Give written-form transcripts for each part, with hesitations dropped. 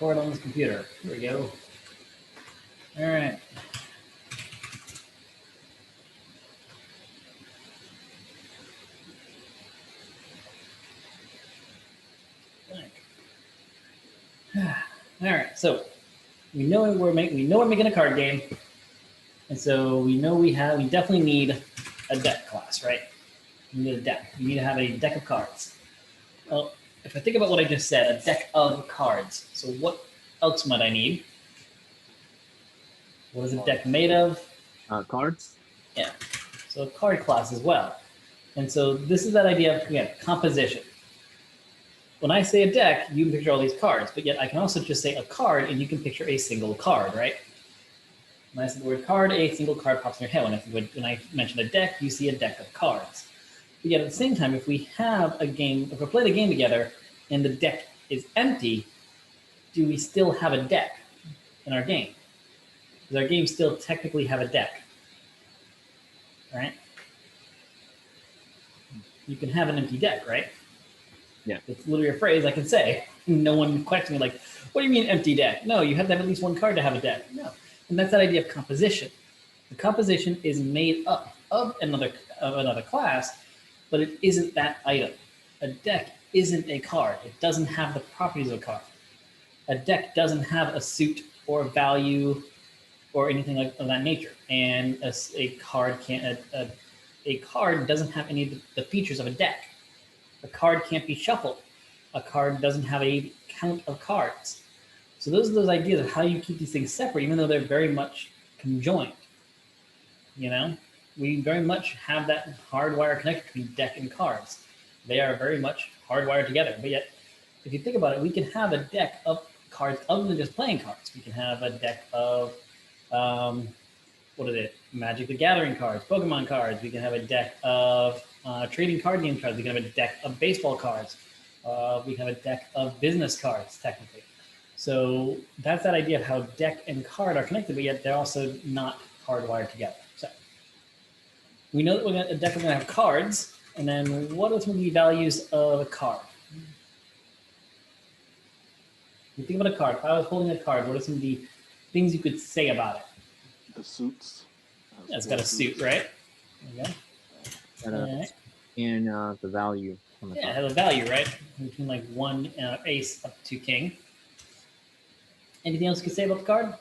record on this computer. Here we go. All right. All right, so we know we're making a card game, and so we know we definitely need a deck class, right? We need a deck. We need to have a deck of cards. Well, if I think about what I just said, a deck of cards. So what else might I need? What is a deck made of? Cards. Yeah, so a card class as well. And so this is that idea of, again, composition. When I say a deck, you can picture all these cards, but yet I can also just say a card and you can picture a single card, right? When I say the word card, a single card pops in your head. When I mention a deck, you see a deck of cards. But yet at the same time, if we have a game, if we play the game together and the deck is empty, do we still have a deck in our game? Does our game still technically have a deck? Right? You can have an empty deck, right? Yeah. It's literally a phrase I can say. No one questions me like, what do you mean empty deck? No, you have to have at least one card to have a deck. No. And that's that idea of composition. The composition is made up of another class, but it isn't that item. A deck isn't a card. It doesn't have the properties of a card. A deck doesn't have a suit or value or anything of that nature. And a card doesn't have any of the features of a deck. A card can't be shuffled. A card doesn't have a count of cards. So those are those ideas of how you keep these things separate, even though they're very much conjoined. You know, we very much have that hardwire connection between deck and cards. They are very much hardwired together. But yet, if you think about it, we can have a deck of cards other than just playing cards. We can have a deck of, Magic the Gathering cards, Pokemon cards. We can have a deck of trading card game cards. We can have a deck of baseball cards. We can have a deck of business cards, technically. So that's that idea of how deck and card are connected, but yet they're also not hardwired together. So we know that a deck is going to have cards, and then what are some of the values of a card? You think about a card. If I was holding a card, what are some of the things you could say about it? The suits. Yeah, it's got a suit, right? There you go. And the value. Yeah, it has a value, right? Between like one ace up to king. Anything else you could say about the card?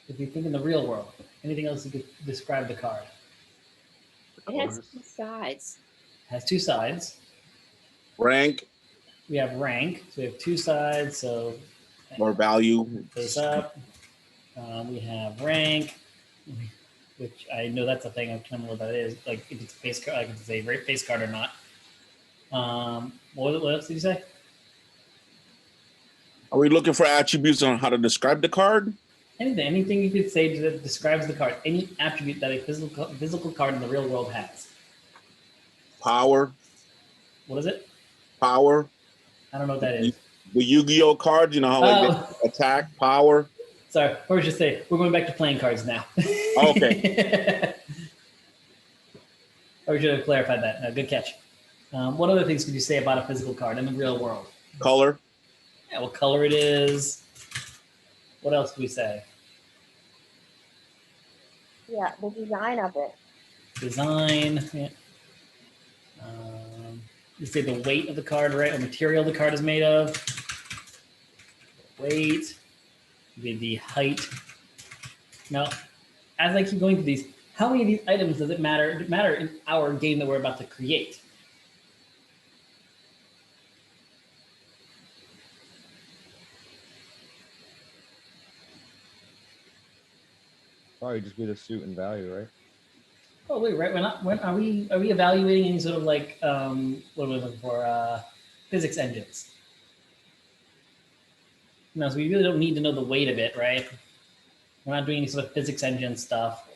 If you think in the real world, anything else you could describe the card? It has two sides. It has two sides. Rank. We have rank, so we have two sides, so More value. face up. We have rank, which I know that's a thing. I can't remember what that is. Like if it's a face card, like if it's a face card or not. What else did you say? Are we looking for attributes on how to describe the card? Anything you could say that describes the card. Any attribute that a physical card in the real world has. Power. What is it? Power. I don't know what that is. The Yu-Gi-Oh cards, you know how like they attack, power. Sorry, or just say we're going back to playing cards now. Okay. Or should have clarified that. No, good catch. What other things could you say about a physical card in the real world? Color. Yeah, what color it is. What else do we say? Yeah, the design of it. Design. Yeah. You say the weight of the card, right? Or material the card is made of. Weight. The height. Now, as I keep going through these, how many of these items does it matter in our game that we're about to create? Probably just be the suit and value, right? Oh wait, right? Are we evaluating any sort of like what are we looking for? Physics engines. No, so we really don't need to know the weight of it, right? We're not doing any sort of physics engine stuff.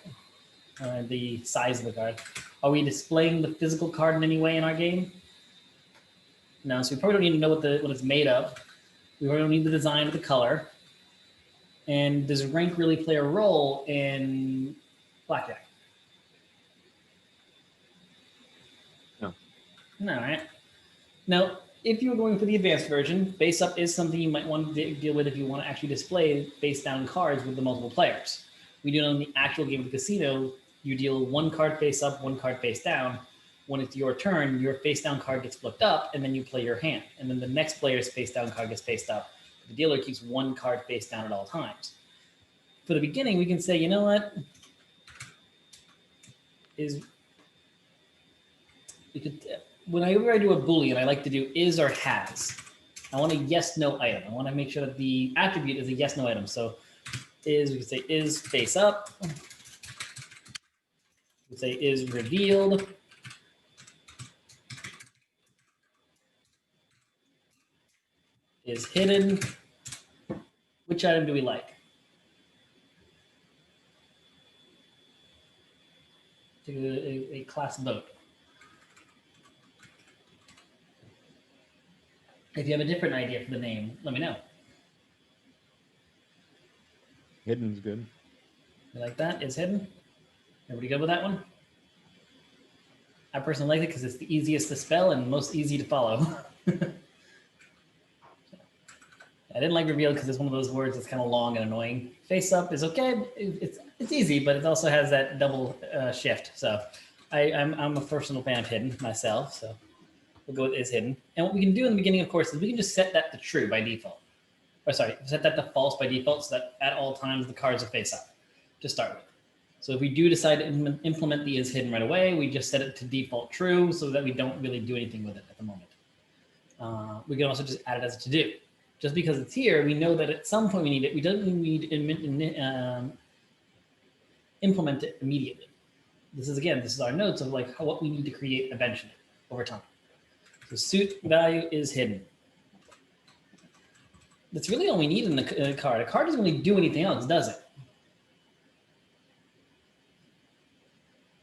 The size of the card. Are we displaying the physical card in any way in our game? No, so we probably don't need to know what it's made of. We probably don't need the design or the color. And does rank really play a role in blackjack? No, right? Now, if you're going for the advanced version, face up is something you might want to deal with if you want to actually display face down cards with the multiple players. We do know in the actual game of the casino, you deal one card face up, one card face down. When it's your turn, your face down card gets flipped up, and then you play your hand. And then the next player's face down card gets faced up. The dealer keeps one card face down at all times. For the beginning, we can say, you know what? Whenever I do a Boolean, I like to do is or has. I want a yes, no item. I want to make sure that the attribute is a yes, no item. So we can say is face up. We can say is revealed. Is hidden. Which item do we like? Take a class vote. If you have a different idea for the name, let me know. Hidden's good. You like that? Is hidden? Everybody good with that one? I personally like it because it's the easiest to spell and most easy to follow. I didn't like revealed because it's one of those words that's kind of long and annoying. Face up is okay. It's easy, but it also has that double shift. So I'm a personal fan of hidden myself. So we'll go with is hidden. And what we can do in the beginning, of course, is we can just set that to true by default. Or sorry, set that to false by default so that at all times the cards are face up to start with. So if we do decide to implement the is hidden right away, we just set it to default true so that we don't really do anything with it at the moment. We can also just add it as a to-do. Just because it's here, we know that at some point we need it. We don't need to implement it immediately. This is our notes of like what we need to create eventually over time. So suit value is hidden. That's really all we need in the card. A card doesn't really do anything else, does it?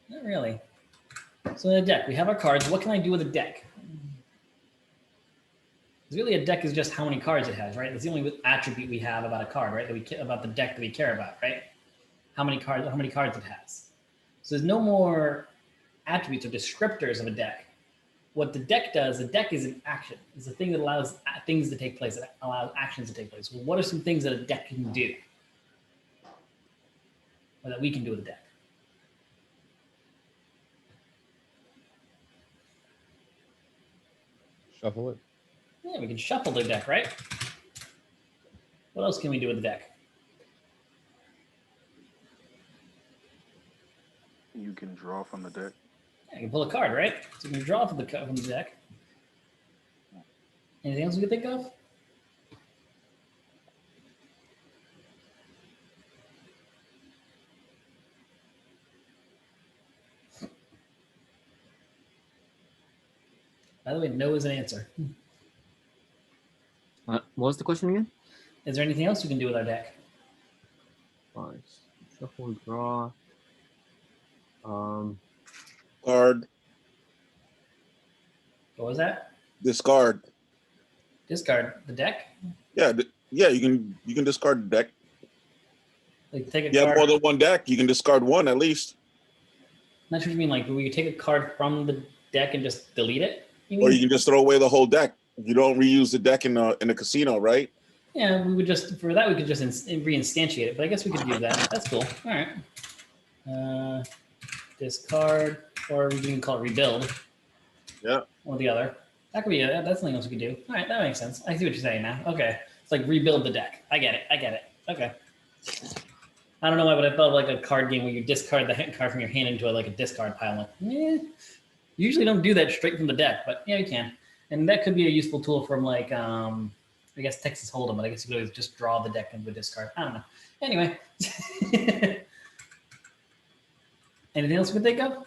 Not really. So in a deck, we have our cards. What can I do with a deck? Really, a deck is just how many cards it has, right? That's the only attribute we have about a card, right? About the deck that we care about, right? How many cards it has. So there's no more attributes or descriptors of a deck. What the deck does, the deck is an action. It's a thing that allows things to take place, that allows actions to take place. Well, what are some things that a deck can do? Or that we can do with a deck? Shuffle it. Yeah, we can shuffle the deck, right? What else can we do with the deck? You can draw from the deck. Yeah, you can pull a card, right? So you can draw from the deck. Anything else we can think of? By the way, no is an answer. What was the question again? Is there anything else we can do with our deck? Shuffle, draw. Card, What was that? discard. Discard the deck? Yeah, you can discard the deck. Like take a You have card. more than one deck, you can discard one at least. Not sure what you mean. Like, will you take a card from the deck and just delete it? Or you can just throw away the whole deck. You don't reuse the deck in the casino, right? Yeah, we would just, for that, we could just reinstantiate it, but I guess we could do that. That's cool. All right. Discard, or we can call it rebuild. Yeah. One or the other. That could be, that's something else we could do. All right, that makes sense. I see what you're saying now. Okay. It's like rebuild the deck. I get it. Okay. I don't know why, but I felt like a card game where you discard the card from your hand into like a discard pile. Like, usually don't do that straight from the deck, but yeah, you can. And that could be a useful tool from like, I guess Texas Hold'em, but I guess you could always just draw the deck into a discard. I don't know. Anyway. Anything else we can think of?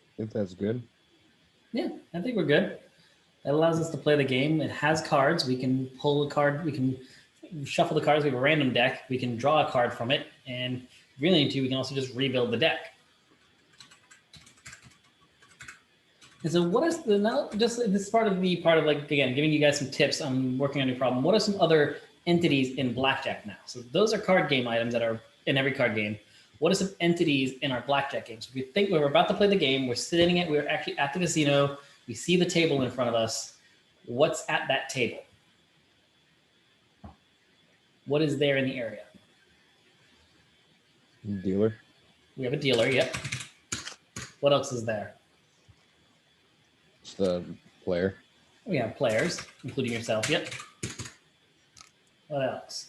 I think that's good. Yeah, I think we're good. That allows us to play the game. It has cards. We can pull a card. We can shuffle the cards. We have a random deck. We can draw a card from it. And if we really need to, we can also just rebuild the deck. And so what is the, now just this is part of like, again, giving you guys some tips on working on your problem. What are some other entities in blackjack now? So those are card game items that are in every card game. what are some entities in our blackjack game? So if you think we're about to play the game, we're actually at the casino, we see the table in front of us. What's at that table? What is there in the area? Dealer. We have a dealer, yep. What else is there? It's the player. We have players, including yourself, yep. What else?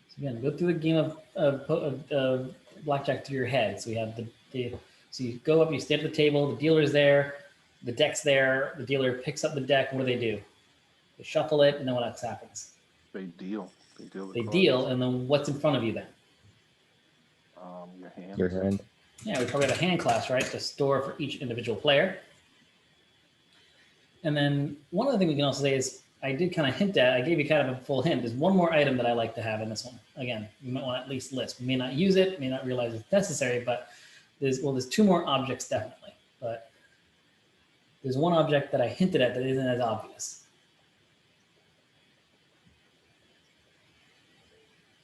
So again, go through the game of blackjack through your head. So we have so you go up, you stand at the table, the dealer's there, the deck's there, the dealer picks up the deck. What do? They shuffle it, and then what else happens? They deal. They deal. The They cards. deal, and then what's in front of you then? Your hand. Your hand. Yeah, we probably have a hand class, right, to store for each individual player. And then one other thing we can also say is, I did kind of hint at, I gave you kind of a full hint. There's one more item that I like to have in this one. Again, you might want to at least list. We may not use it, may not realize it's necessary, but there's two more objects definitely. But there's one object that I hinted at that isn't as obvious.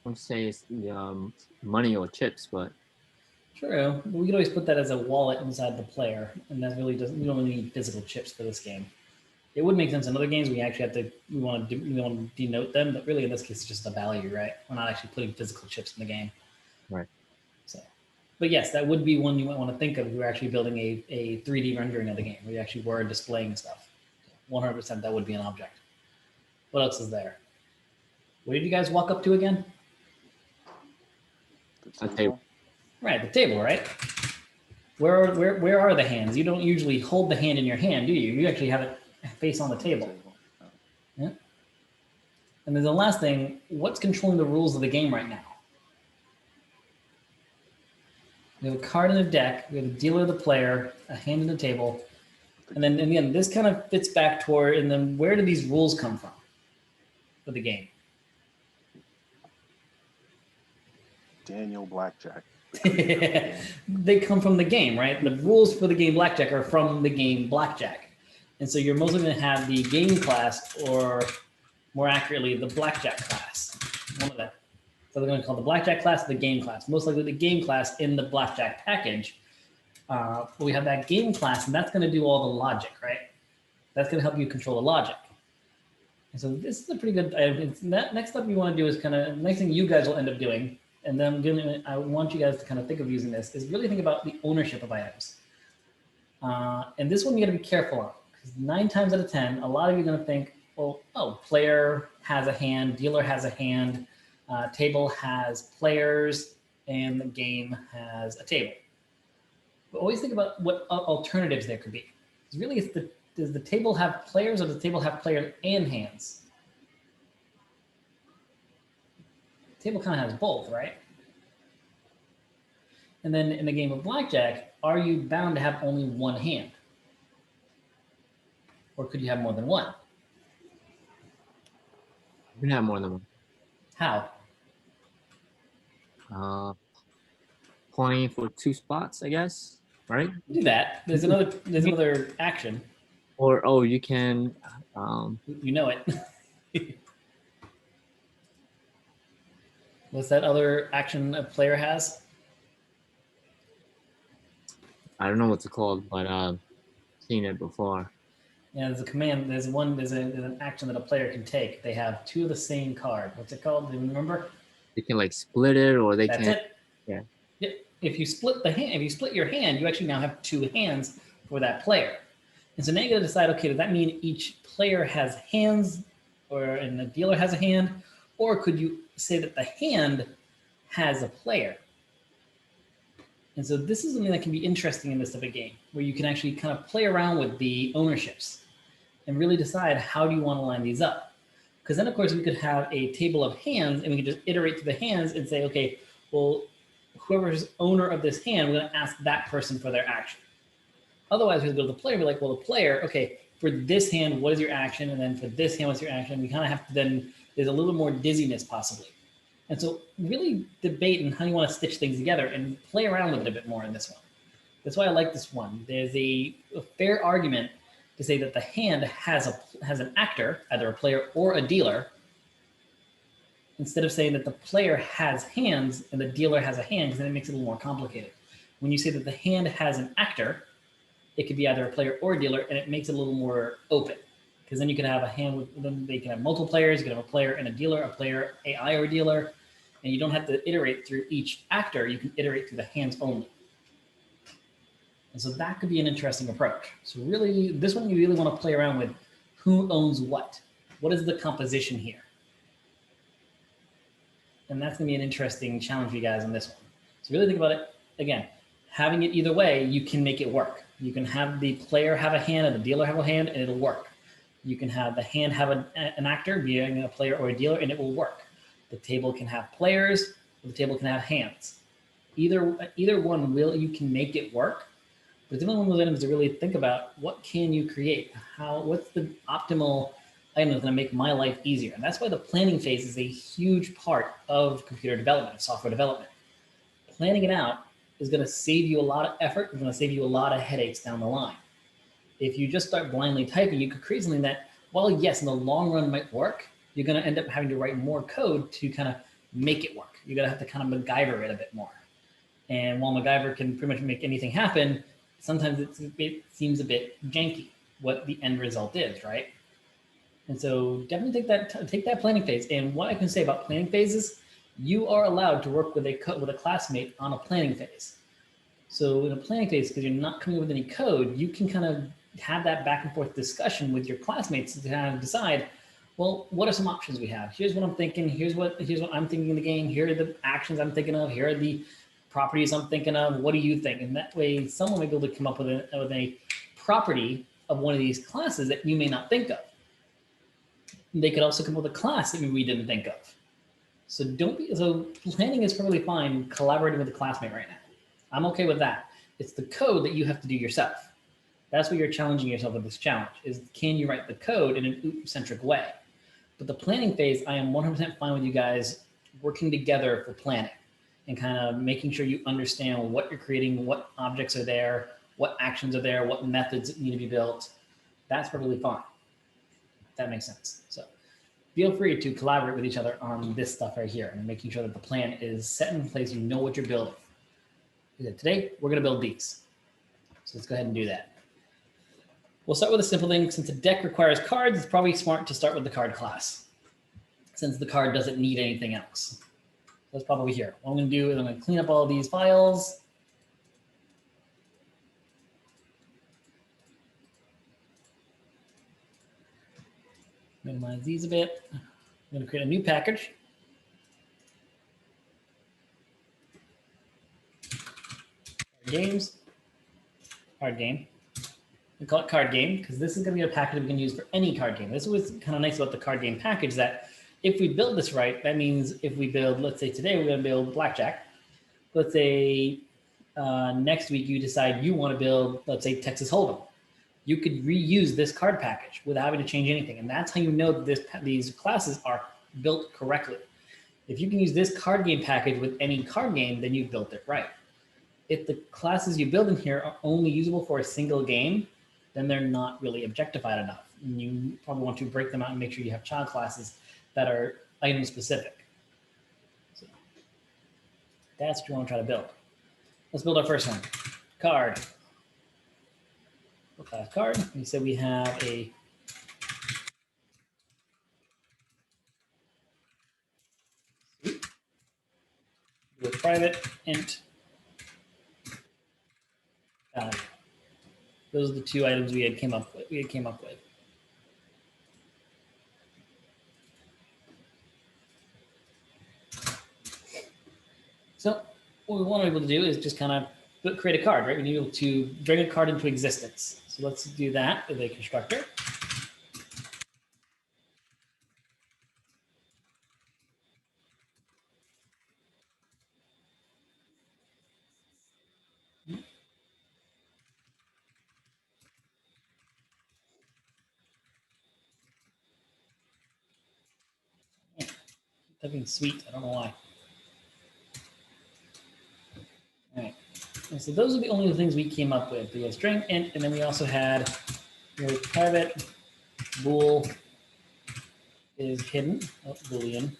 I would say it's the money or chips, but True, but we could always put that as a wallet inside the player, and that really doesn't. We don't really need physical chips for this game. It would make sense in other games. We actually have to. We want to denote them, but really in this case, it's just a value, right? We're not actually putting physical chips in the game. Right. So, but yes, that would be one you might want to think of if you're actually building a 3D rendering of the game, where you actually were displaying stuff. 100%, that would be an object. What else is there? What did you guys walk up to again? The A table. Right, the table, right? Where are the hands? You don't usually hold the hand in your hand, do you? You actually have it face on the table. Yeah. And then the last thing, what's controlling the rules of the game right now? We have a card in the deck, we have the dealer, the player, a hand in the table. And then again, this kind of fits back toward, and then where do these rules come from for the game? Daniel Blackjack. They come from the game, right? The rules for the game blackjack are from the game blackjack. And so you're mostly going to have the game class, or more accurately, the blackjack class. One of them. So they're going to call the blackjack class the game class. Most likely the game class in the blackjack package. But we have that game class, and that's going to do all the logic, right? That's going to help you control the logic. And so this is a pretty good item. Next up you want to do is kind of, next thing you guys will end up doing, and then I want you guys to kind of think of using this, is really think about the ownership of items. And this one you got to be careful on, because 9 times out of 10, a lot of you are going to think, well, oh, player has a hand, dealer has a hand, table has players, and the game has a table. But always think about what alternatives there could be. Because really, does the table have players, or does the table have players and hands? The table kind of has both, right? And then in the game of blackjack, are you bound to have only one hand? Or could you have more than one? you can have more than one. How? Playing for 2 spots, I guess, right? Do that. There's another action. Or you can You know it. What's that other action a player has? I don't know what's it called, but seen it before. Yeah, there's a command. There's an action that a player can take. They have 2 of the same card. What's it called? Do you remember? They can like split it, or they That's can. it. Yeah. Yep. If you split your hand, you actually now have 2 hands for that player. And so now you got to decide, okay, does that mean each player has hands, and the dealer has a hand, or could you say that the hand has a player? And so this is something that can be interesting in this type of game, where you can actually kind of play around with the ownerships and really decide, how do you want to line these up? Because then, of course, we could have a table of hands, and we could just iterate through the hands and say, okay, well, whoever's owner of this hand, we're going to ask that person for their action. Otherwise, we go to the player and be like, well, the player, okay, for this hand, what is your action? And then for this hand, what's your action? We kind of have to then, there's a little more dizziness possibly. And so really debate on how you want to stitch things together and play around with it a bit more in this one. That's why I like this one. There's a fair argument to say that the hand has an actor, either a player or a dealer, instead of saying that the player has hands and the dealer has a hand, because then it makes it a little more complicated. When you say that the hand has an actor, it could be either a player or a dealer, and it makes it a little more open. Because then you can have a hand with them, they can have multiple players, you can have a player and a dealer, a player, AI, or a dealer, and you don't have to iterate through each actor, you can iterate through the hands only. And so that could be an interesting approach. So really, this one you really want to play around with who owns what. What is the composition here? And that's going to be an interesting challenge for you guys on this one. So really think about it. Again, having it either way, you can make it work. You can have the player have a hand and the dealer have a hand, and it'll work. You can have the hand have an actor, being a player or a dealer, and it will work. The table can have players, or the table can have hands. Either one you can make it work. But it's one of those items to really think about, what can you create? What's the optimal item that's going to make my life easier? And that's why the planning phase is a huge part of computer development, of software development. Planning it out is going to save you a lot of effort. It's going to save you a lot of headaches down the line. If you just start blindly typing, you could create something that, while yes, in the long run might work, you're going to end up having to write more code to kind of make it work. You're going to have to kind of MacGyver it a bit more. And while MacGyver can pretty much make anything happen, sometimes it seems a bit janky what the end result is, right? And so definitely take that planning phase. And what I can say about planning phases, you are allowed to work with a classmate on a planning phase. So in a planning phase, because you're not coming up with any code, you can kind of have that back and forth discussion with your classmates to kind of decide, well, what are some options we have? Here's what I'm thinking. Here's what I'm thinking in the game. Here are the actions I'm thinking of. Here are the properties I'm thinking of. What do you think? And that way, someone may be able to come up with a property of one of these classes that you may not think of. They could also come up with a class that we didn't think of. So planning is perfectly fine collaborating with a classmate right now. I'm okay with that. It's the code that you have to do yourself. That's what you're challenging yourself with this challenge, is can you write the code in an OOP-centric way? But the planning phase, I am 100% fine with you guys working together for planning and kind of making sure you understand what you're creating, what objects are there, what actions are there, what methods need to be built. That's perfectly fine. That makes sense. So feel free to collaborate with each other on this stuff right here and making sure that the plan is set in place. You know what you're building. Today, we're going to build these. So let's go ahead and do that. We'll start with a simple thing. Since a deck requires cards, it's probably smart to start with the card class, since the card doesn't need anything else. That's probably here. What I'm going to do is I'm going to clean up all these files. Minimize these a bit. I'm going to create a new package. Games, card game. We call it card game because this is going to be a package we can use for any card game. This was kind of nice about the card game package, that if we build this right, that means if we build, let's say today we're going to build blackjack. Let's say next week you decide you want to build, let's say, Texas Hold'em. You could reuse this card package without having to change anything. And that's how you know that these classes are built correctly. If you can use this card game package with any card game, then you've built it right. If the classes you build in here are only usable for a single game, then they're not really objectified enough. And you probably want to break them out and make sure you have child classes that are item specific. So that's what you want to try to build. Let's build our first one. Card. Class card. We said we have a with private int value. Those are the two items we came up with. So what we want to be able to do is just kind of create a card, right? We need to be able to bring a card into existence. So let's do that with a constructor. Typing sweet, I don't know why. All right, And so those are the only things we came up with. We had string, int, and then we also had your private bool is hidden, boolean.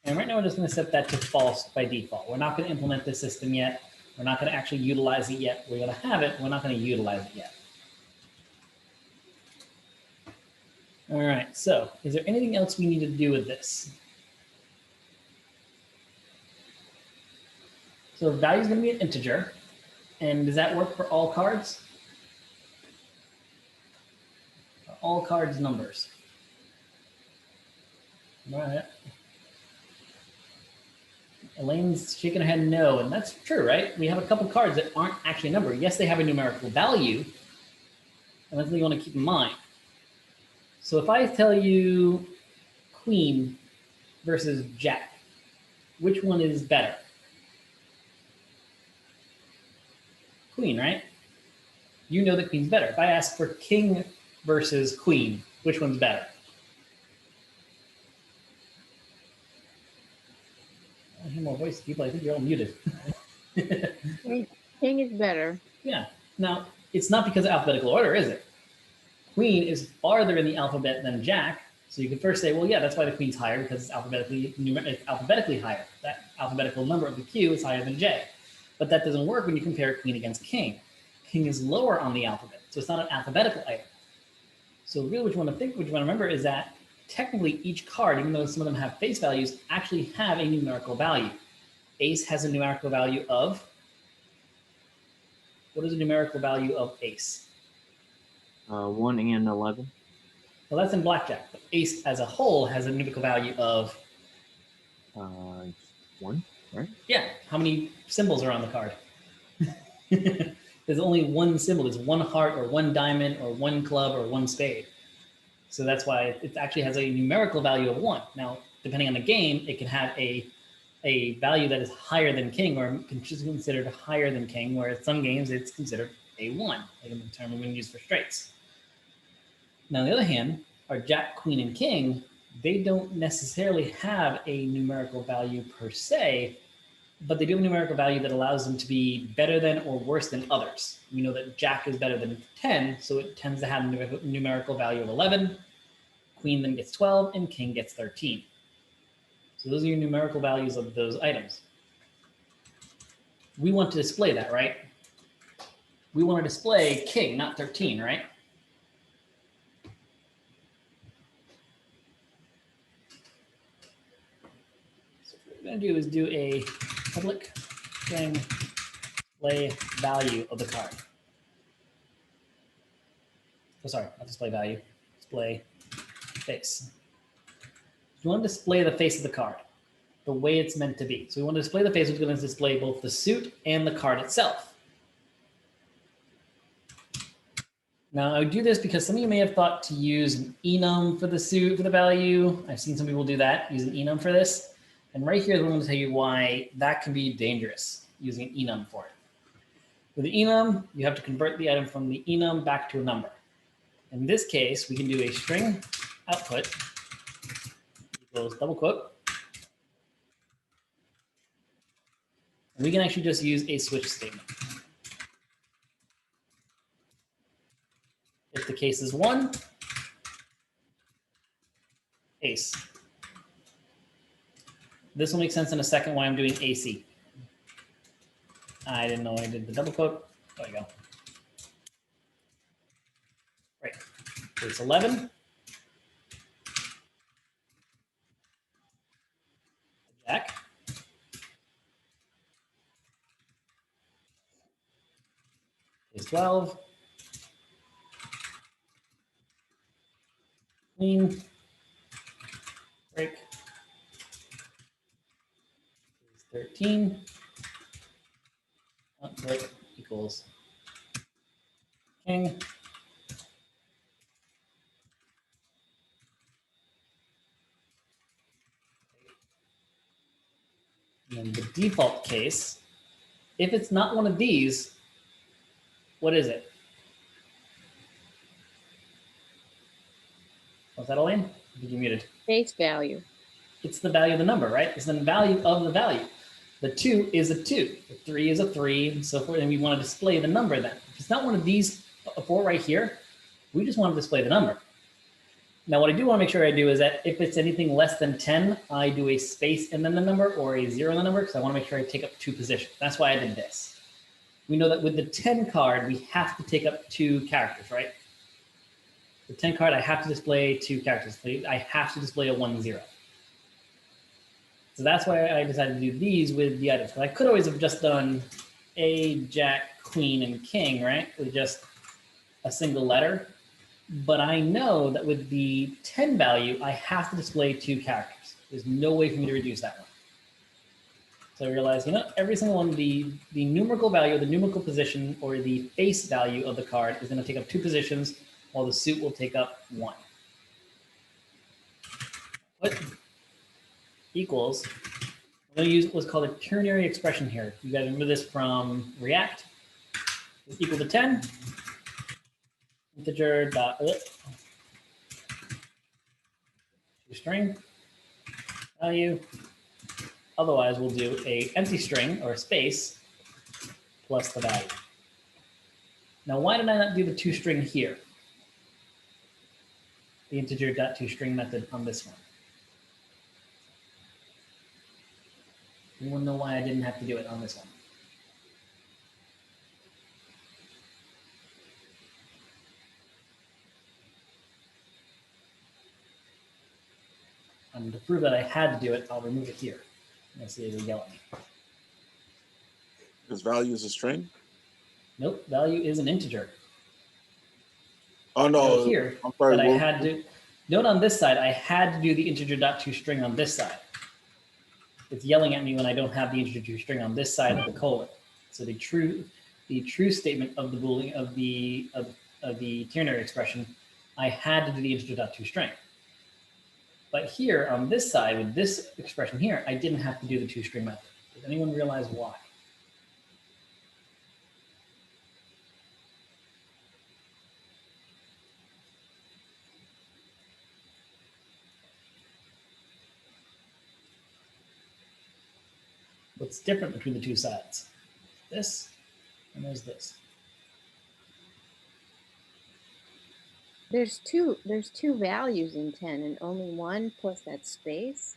And right now we're just going to set that to false by default. We're not going to implement this system yet. We're not going to actually utilize it yet. We're going to have it. We're not going to utilize it yet. All right, so is there anything else we need to do with this? So the value is going to be an integer. And does that work for all cards? Are all cards numbers? All right. Elaine's shaking her head no, and that's true, right? We have a couple cards that aren't actually a number. Yes, they have a numerical value, and that's what you want to keep in mind. So if I tell you queen versus jack, which one is better? Queen, right? You know that queen's better. If I ask for king versus queen, which one's better? I hear more voices, people. I think you're all muted. King is better. Yeah. Now, it's not because of alphabetical order, is it? Queen is farther in the alphabet than jack. So you could first say, well, yeah, that's why the queen's higher, because it's alphabetically higher. That alphabetical number of the Q is higher than J. But that doesn't work when you compare queen against king. King is lower on the alphabet, so it's not an alphabetical item. So really what you want to remember is that technically each card, even though some of them have face values, actually have a numerical value. Ace has a numerical value of, what is the numerical value of ace? 1 and 11. Well, that's in blackjack. But ace as a whole has a numerical value of 1, right? yeah. How many symbols are on the card? There's only one symbol. There's one heart or one diamond or one club or one spade. So that's why it actually has a numerical value of 1. Now, depending on the game, it can have a value that is higher than king or considered higher than king, where in some games it's considered a 1, like in the term we're going to use for straights. Now, on the other hand, our jack, queen, and king, they don't necessarily have a numerical value per se, but they do have a numerical value that allows them to be better than or worse than others. We know that jack is better than 10, so it tends to have a numerical value of 11. Queen then gets 12, and king gets 13. So those are your numerical values of those items. We want to display that, right? We want to display king, not 13, right? So what we're going to do is do a public string display value of the card. Oh, sorry, not display value, display face. You want to display the face of the card the way it's meant to be. So we want to display the face, which is going to display both the suit and the card itself. Now, I would do this because some of you may have thought to use an enum for the suit, for the value. I've seen some people do that, use an enum for this. And right here, I'm going to tell you why that can be dangerous, using an enum for it. With the enum, you have to convert the item from the enum back to a number. In this case, we can do a string output equals double quote. And we can actually just use a switch statement. If the case is 1, ace. This will make sense in a second why I'm doing AC. I didn't know I did the double quote. There we go. Right. Case 11. Jack. Case 12. Queen. Break. Case 13. Output equals king. And then the default case, if it's not one of these, what is it? Was that Elaine? I think you muted. Face value. It's the value of the number, right? It's the value of the value. The 2 is a 2. The 3 is a 3, and so forth. And we want to display the number then. If it's not one of these 4 right here, we just want to display the number. Now, what I do want to make sure I do is that if it's anything less than 10, I do a space and then the number, or a 0 in the number, because I want to make sure I take up 2 positions. That's why I did this. We know that with the 10 card, we have to take up 2 characters, right? The 10 card, I have to display 2 characters. I have to display a 1, 0. So that's why I decided to do these with the items. Because I could always have just done A, Jack, Queen, and King, right? With just a single letter. But I know that with the 10 value, I have to display 2 characters. There's no way for me to reduce that one. So I realized, you know, every single one, the numerical value, the numerical position, or the face value of the card is going to take up 2 positions, while the suit will take up 1. What equals, I'm going to use what's called a ternary expression here. You guys remember this from React? It's equal to 10. Integer dot string value. Otherwise, we'll do a empty string or a space plus the value. Now, why did I not do the toString here? The integer dot toString method on this one. Anyone know why I didn't have to do it on this one? And to prove that I had to do it, I'll remove it here. Let's see if they yell at me. This value is a string? Nope, value is an integer. Oh, Note no. here I'm sorry. that I had to, note on this side, I had to do the integer dot toString on this side. It's yelling at me when I don't have the integer toString on this side of the colon. So the true statement of the Boolean of the ternary expression, I had to do the integer dot toString. But here on this side with this expression here, I didn't have to do the toString method. Does anyone realize why? What's different between the 2 sides? This and there's this. There's two values in 10 and only one plus that space.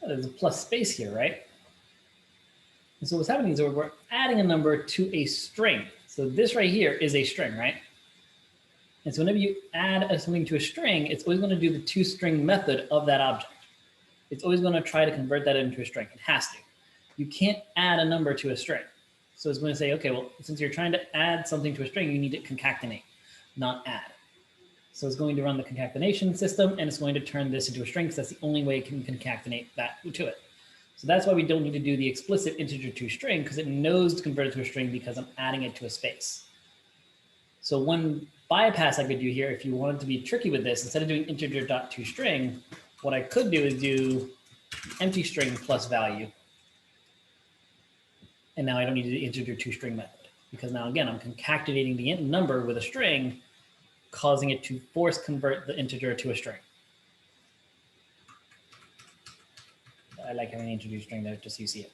There's a plus space here, right? And so what's happening is we're adding a number to a string. So this right here is a string, right? And so whenever you add something to a string, it's always going to do the toString method of that object. It's always going to try to convert that into a string. It has to. You can't add a number to a string. So it's going to say, okay, well, since you're trying to add something to a string, you need to concatenate, not add. So it's going to run the concatenation system, and it's going to turn this into a string because that's the only way it can concatenate that to it. So that's why we don't need to do the explicit integer toString, because it knows to convert it to a string because I'm adding it to a space. So one bypass I could do here, if you wanted to be tricky with this, instead of doing integer dot toString, what I could do is do empty string plus value. And now I don't need to do the integer toString method, because now again, I'm concatenating the number with a string, causing it to force convert the integer to a string. I like having an integer string there just so you see it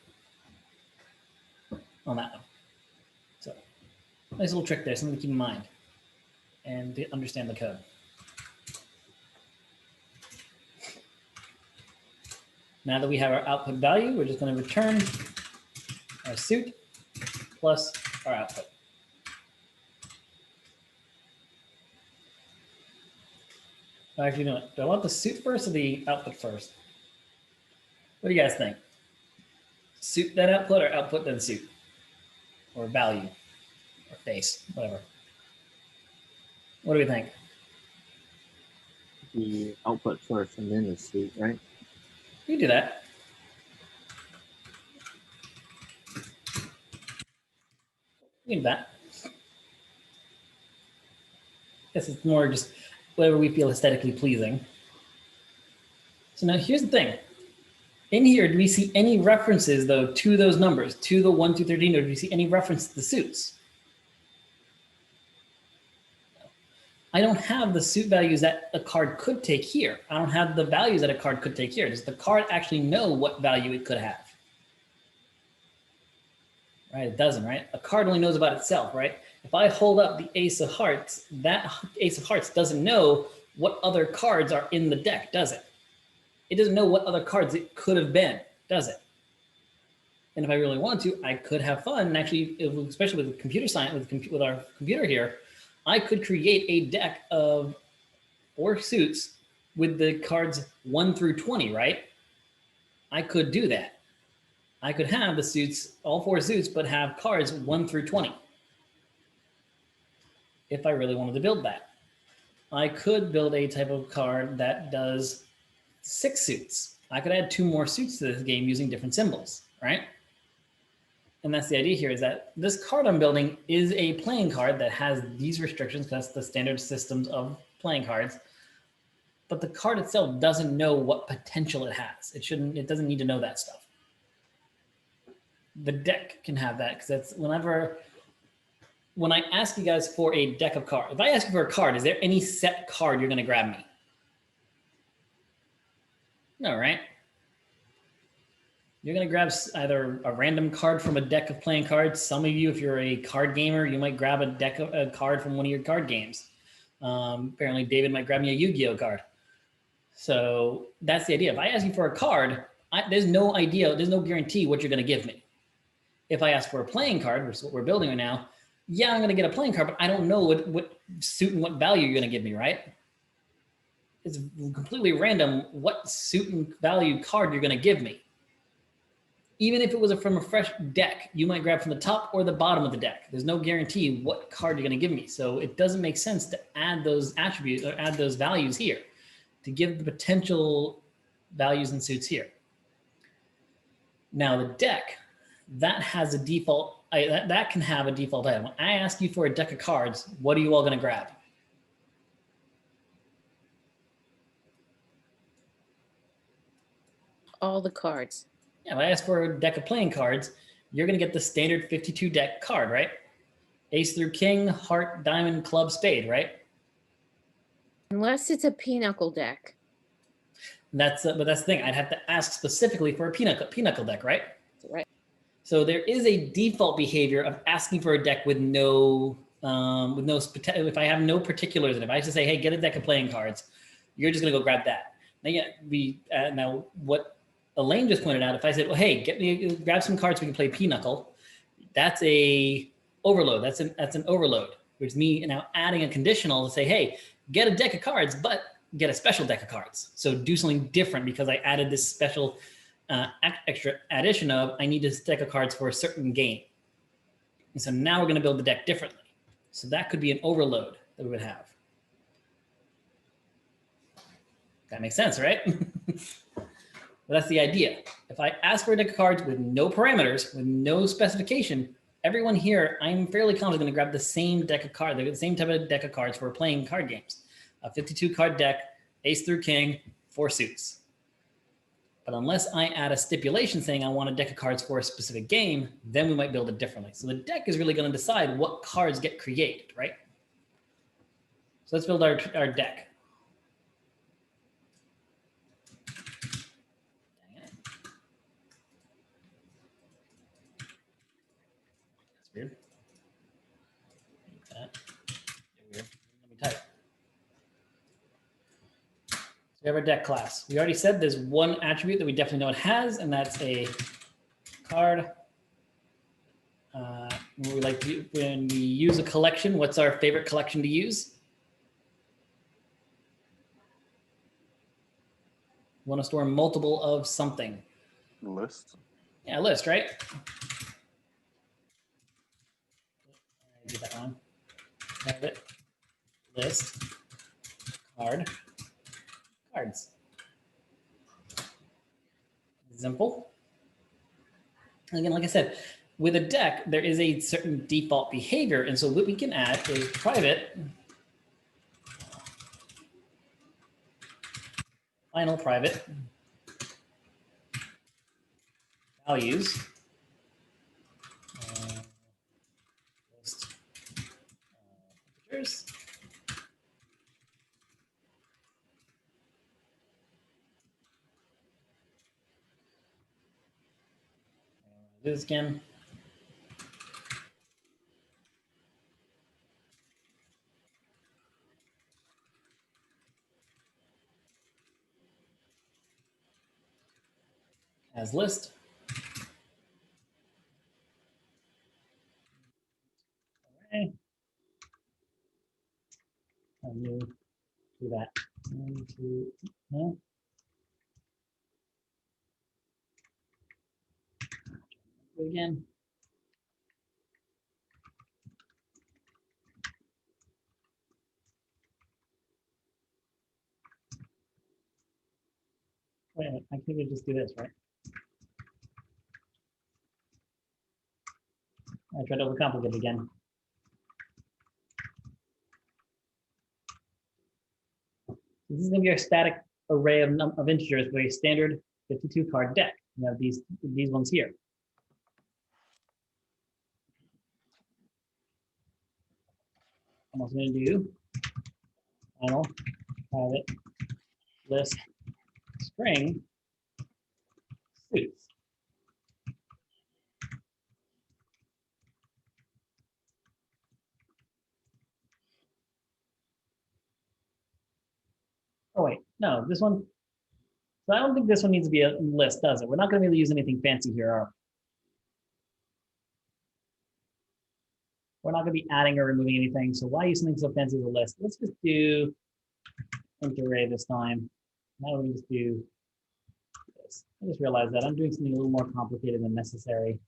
on that one. So nice little trick there, something to keep in mind and to understand the code. Now that we have our output value, we're just going to return our suit plus our output. Actually, no, do I want the suit first or the output first? What do you guys think? Suit then output, or output then suit? Or value, or face, whatever. What do we think? The output first and then the suit, right? You can do that. You can do that. Guess it's more just whatever we feel aesthetically pleasing. So now here's the thing. In here, do we see any references, though, to those numbers, to the 1 through 13, or do we see any reference to the suits? I don't have the suit values that a card could take here. I don't have the values that a card could take here. Does the card actually know what value it could have? right? It doesn't, right? A card only knows about itself, right? If I hold up the ace of hearts, that ace of hearts doesn't know what other cards are in the deck, does it? It doesn't know what other cards it could have been, does it? And if I really want to, I could have fun. And actually, especially with computer science, with our computer here, I could create a deck of 4 suits with the cards 1 through 20, right? I could do that. I could have the suits, all 4 suits, but have cards 1 through 20. If I really wanted to build that. I could build a type of card that does 6 suits. I could add 2 more suits to this game using different symbols, right? And that's the idea here, is that this card I'm building is a playing card that has these restrictions. That's the standard systems of playing cards. But the card itself doesn't know what potential it has. It doesn't need to know that stuff. The deck can have that, because that's when I ask you guys for a deck of cards, if I ask you for a card, is there any set card you're going to grab me? No, right? You're going to grab either a random card from a deck of playing cards. Some of you, if you're a card gamer, you might grab a card from one of your card games. Apparently, David might grab me a Yu-Gi-Oh card. So that's the idea. If I ask you for a card, there's no idea, there's no guarantee what you're going to give me. If I ask for a playing card, which is what we're building right now, yeah, I'm going to get a playing card, but I don't know what suit and what value you're going to give me, right? It's completely random what suit and value card you're going to give me. Even if it was from a fresh deck, you might grab from the top or the bottom of the deck. There's no guarantee what card you're going to give me. So it doesn't make sense to add those attributes or add those values here to give the potential values and suits here. Now the deck, that has a default, that can have a default item. When I ask you for a deck of cards, what are you all going to grab? All the cards. Yeah, if I ask for a deck of playing cards, you're going to get the standard 52 deck card, right? Ace through king, heart, diamond, club, spade, right? Unless it's a pinochle deck. But that's the thing. I'd have to ask specifically for a pinochle deck, right? Right. So there is a default behavior of asking for a deck with no, if I have no particulars, and if I just say, hey, get a deck of playing cards, you're just going to go grab that. Now, what Elaine just pointed out, if I said, well, hey, grab some cards so we can play pinochle, that's a overload. That's an overload, which is me now adding a conditional to say, hey, get a deck of cards, but get a special deck of cards. So do something different because I added this special extra addition of I need this deck of cards for a certain game. And so now we're going to build the deck differently. So that could be an overload that we would have. That makes sense, right? But that's the idea. If I ask for a deck of cards with no parameters, with no specification, everyone here, I'm fairly confident going to grab the same deck of cards, the same type of deck of cards for playing card games. A 52 card deck, ace through king, 4 suits. But unless I add a stipulation saying I want a deck of cards for a specific game, then we might build it differently. So the deck is really going to decide what cards get created, right? So let's build our deck. Weird. That. Weird. Let me type. So we have our deck class. We already said there's one attribute that we definitely know it has, and that's a card. When we use a collection, what's our favorite collection to use? We want to store multiple of something. List. Yeah, list, right? I did that wrong. Have it. List. Card. Cards. Simple. Again, like I said, with a deck, there is a certain default behavior. And so what we can add is private, final private values. List temperatures. Do this again. as list. Okay. And you do that. 1, 2, no. Do it again. Wait a minute, I think we just do this, right? I tried to overcomplicate it again. This is going to be our static array of integers with a standard 52 card deck. You have these ones here. I'm also going to do final private list string suits. Oh wait, no, this one. So I don't think this one needs to be a list, does it? We're not going to really use anything fancy here, are we? We're not going to be adding or removing anything. So why use something so fancy as a list? Let's just do int array this time. Now we just do this. I just realized that I'm doing something a little more complicated than necessary.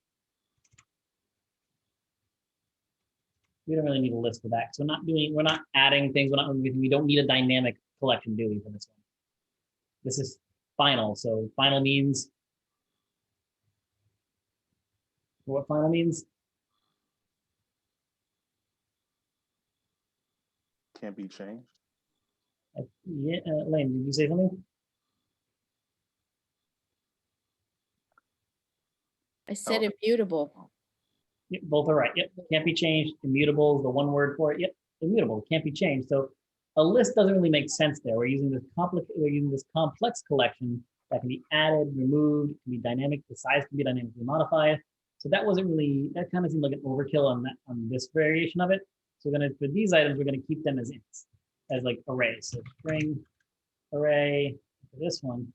We don't really need a list for that. So we're not adding things. We don't need a dynamic collection, do we, for this one? This is final. So final means, what final means? Can't be changed. Yeah, Lane, did you say something? I said immutable. Yep, both are right. Yep, can't be changed. Immutable is the one word for it. Yep, immutable, can't be changed. So a list doesn't really make sense there. We're using this complex collection that can be added, removed, can be dynamic. The size can be dynamically modified. So that wasn't really, that kind of seemed like an overkill on this variation of it. So for these items, we're gonna keep them as ints, as like arrays. So string array for this one.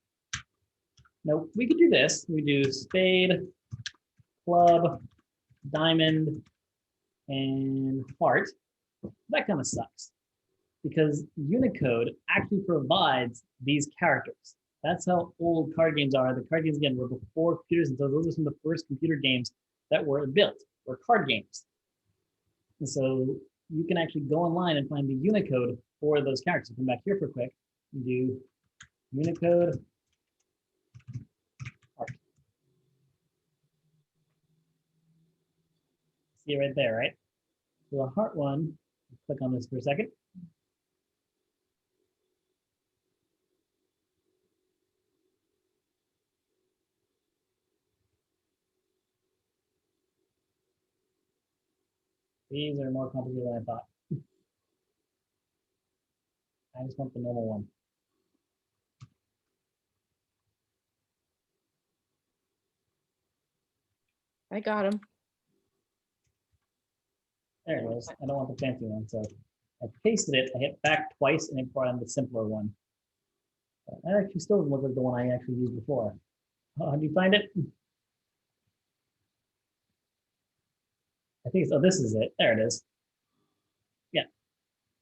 Now we could do this. We do spade, club, diamond, and heart. That kind of sucks because Unicode actually provides these characters. That's how old card games are. The card games, again, were before computers, and so those are some of the first computer games that were built, were card games. And so you can actually go online and find the Unicode for those characters. Come back here for a quick, and do Unicode heart. See it right there, right? So the heart one, click on this for a second. These are more complicated than I thought. I just want the normal one. I got him. There it goes. I don't want the fancy one. So I pasted it. I hit back twice and it brought on the simpler one. That actually still doesn't look like the one I actually used before. Oh, did you find it? I think so. This is it. There it is. Yeah.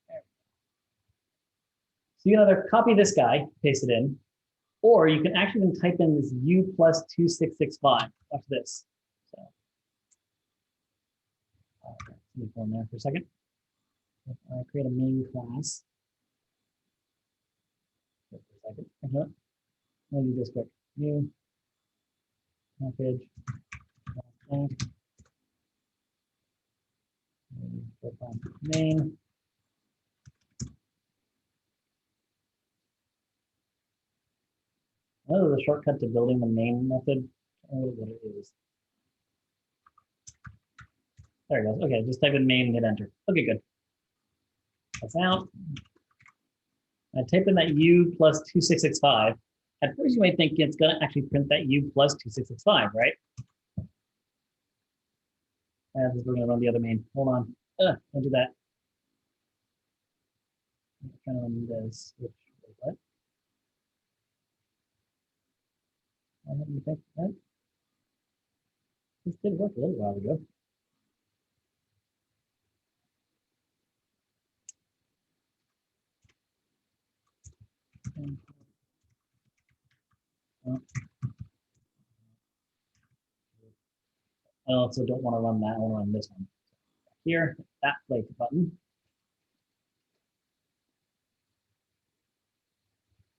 So you can either copy this guy, paste it in, or you can actually then type in this U plus 2665. Watch this. So, let me go in there for a second. I create a main class. For a second. Let me do this quick. New package. Main. Oh, the shortcut to building the main method. I don't know what it is. There it goes. Okay, just type in main and hit enter. Okay, good. That's out. I type in that U plus 2665. At first, you might think it's going to actually print that U plus 2665, right? And we're going to run the other main. Hold on. Don't do that. I'm trying to run this. What? I didn't think that. This did work a little while ago. I also don't want to run that. I want to run this one. Here, that plate button.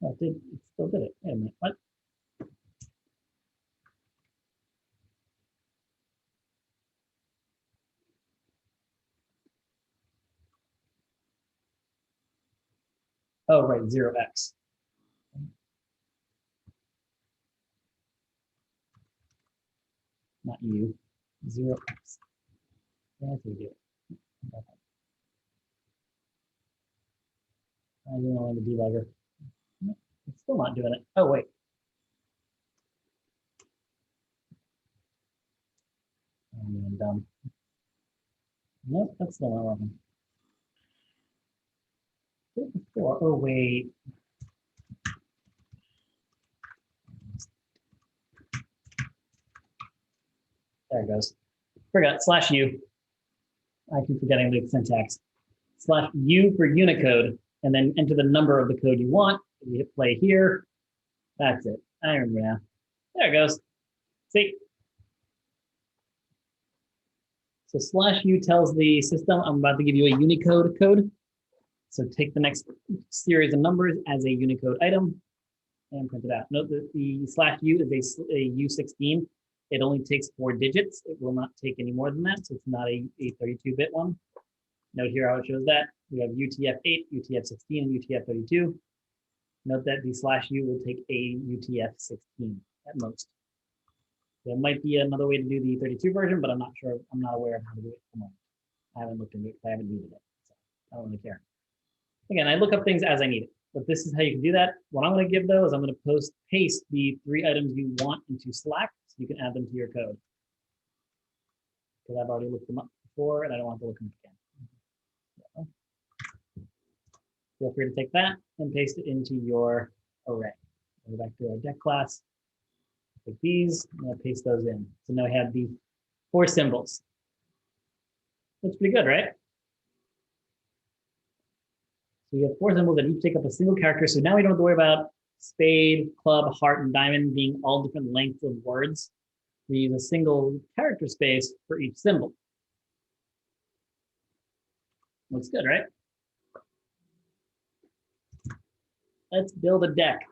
Oh, it still did it. Wait a minute. What? Oh, right, 0x. Not you. 0x. That's what we do. I don't know the debugger. It's still not doing it. Oh, wait. I'm dumb. Nope, that's still not working. Oh, wait. There it goes. Forgot /u. I keep forgetting the syntax. /u for Unicode, and then enter the number of the code you want. You hit play here. That's it. I remember now. There it goes. See? So /u tells the system, I'm about to give you a Unicode code. So take the next series of numbers as a Unicode item and print it out. Note that the /u is a U16. It only takes 4 digits. It will not take any more than that. So it's not a 32-bit one. Note here how it shows that. We have UTF-8, UTF-16, and UTF-32. Note that the /u will take a UTF-16 at most. There might be another way to do the 32 version, but I'm not sure. I'm not aware of how to do it at the moment. I haven't looked into it because I haven't needed it. So I don't really care. Again, I look up things as I need it. But this is how you can do that. What I'm going to give, though, is I'm going to paste the 3 items you want into Slack so you can add them to your code. Because I've already looked them up before, and I don't want to look them up again. So, feel free to take that and paste it into your array. Go back to our deck class. Take these, and I'll paste those in. So now we have the 4 symbols. Looks pretty good, right? So you have 4 symbols that each take up a single character. So now we don't have to worry about spade, club, heart, and diamond being all different lengths of words. We use a single character space for each symbol. Looks good, right? Let's build a deck.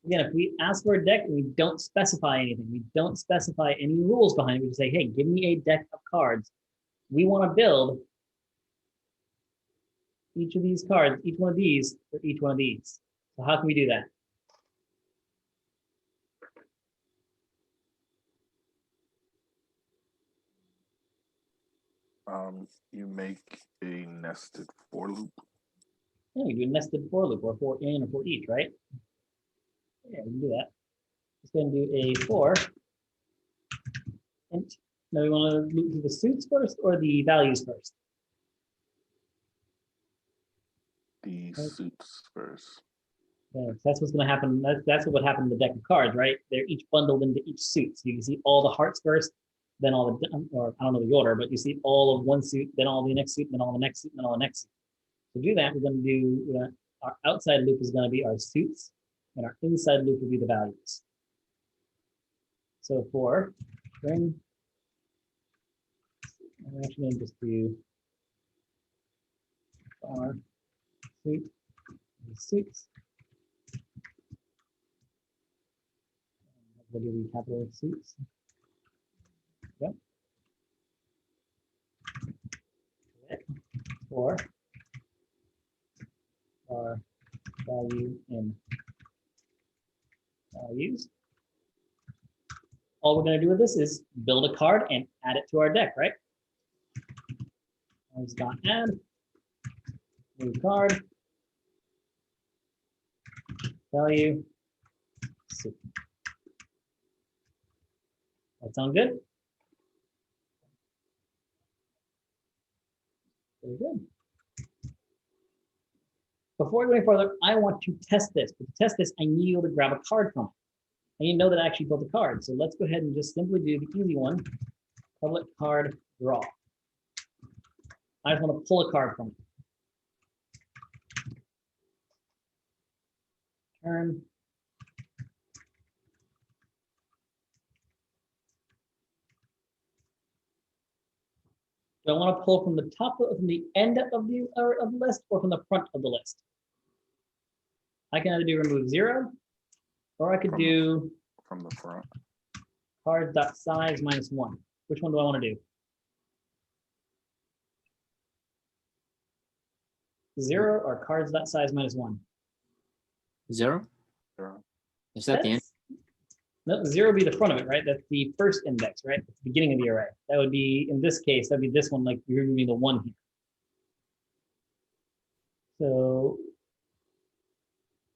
Again, if we ask for a deck and we don't specify anything, we don't specify any rules behind it, we just say, hey, give me a deck of cards. We want to build each of these cards, each one of these for each one of these. So how can we do that? You make a nested for loop. Yeah, we do a nested for loop, or for in or for each, right? Yeah, we can do that. Just going to do a for int. Now we want to loop through the suits first or the values first? The suits first. Yeah, so that's what's going to happen. That's what would happen in the deck of cards, right? They're each bundled into each suit. So you can see all the hearts first, then all the, or I don't know the order, but you see all of one suit, then all the next suit, then all the next suit, then all the next suit. To do that, we're going to do, our outside loop is going to be our suits, and our inside loop will be the values. So for string, I'm actually going to just do our suit, suits. We'll do the capital suits. Yep. For our value in values. All we're going to do with this is build a card and add it to our deck, right? Add new card value. Suit. That sound good? Very good. before I go any further, I want to test this. But to test this, I need to be able to grab a card from it. I need to know that I actually built a card. So let's go ahead and just simply do the easy one, public card draw. I just want to pull a card from it. Turn. Do I want to pull from the top of from the end of the list or from the front of the list? I can either do remove 0, or I could do From the front. cards.size -1. Which one do I want to do? 0 or cards.size -1? 0? Zero. Is that the end? No, 0 would be the front of it, right? That's the first index, right? That's the beginning of the array. That would be, in this case, that'd be this one, like you're removing the 1 here. So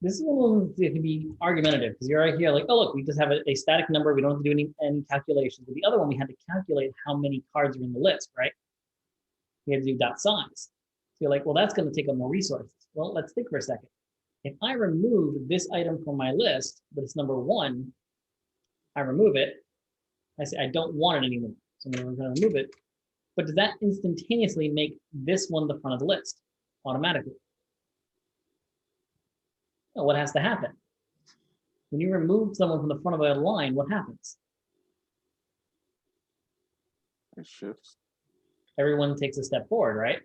this is one that can be argumentative because you're right here like, oh, look, we just have a static number. We don't have to do any calculations. But the other one, we had to calculate how many cards are in the list, right? We had to do dot size. So you're like, well, that's going to take up more resources. Well, let's think for a second. If I remove this item from my list, but it's number 1, I remove it. I say I don't want it anymore. So I'm going to remove it. But does that instantaneously make this one the front of the list automatically? No, what has to happen? When you remove someone from the front of a line, what happens? It shifts. Everyone takes a step forward, right?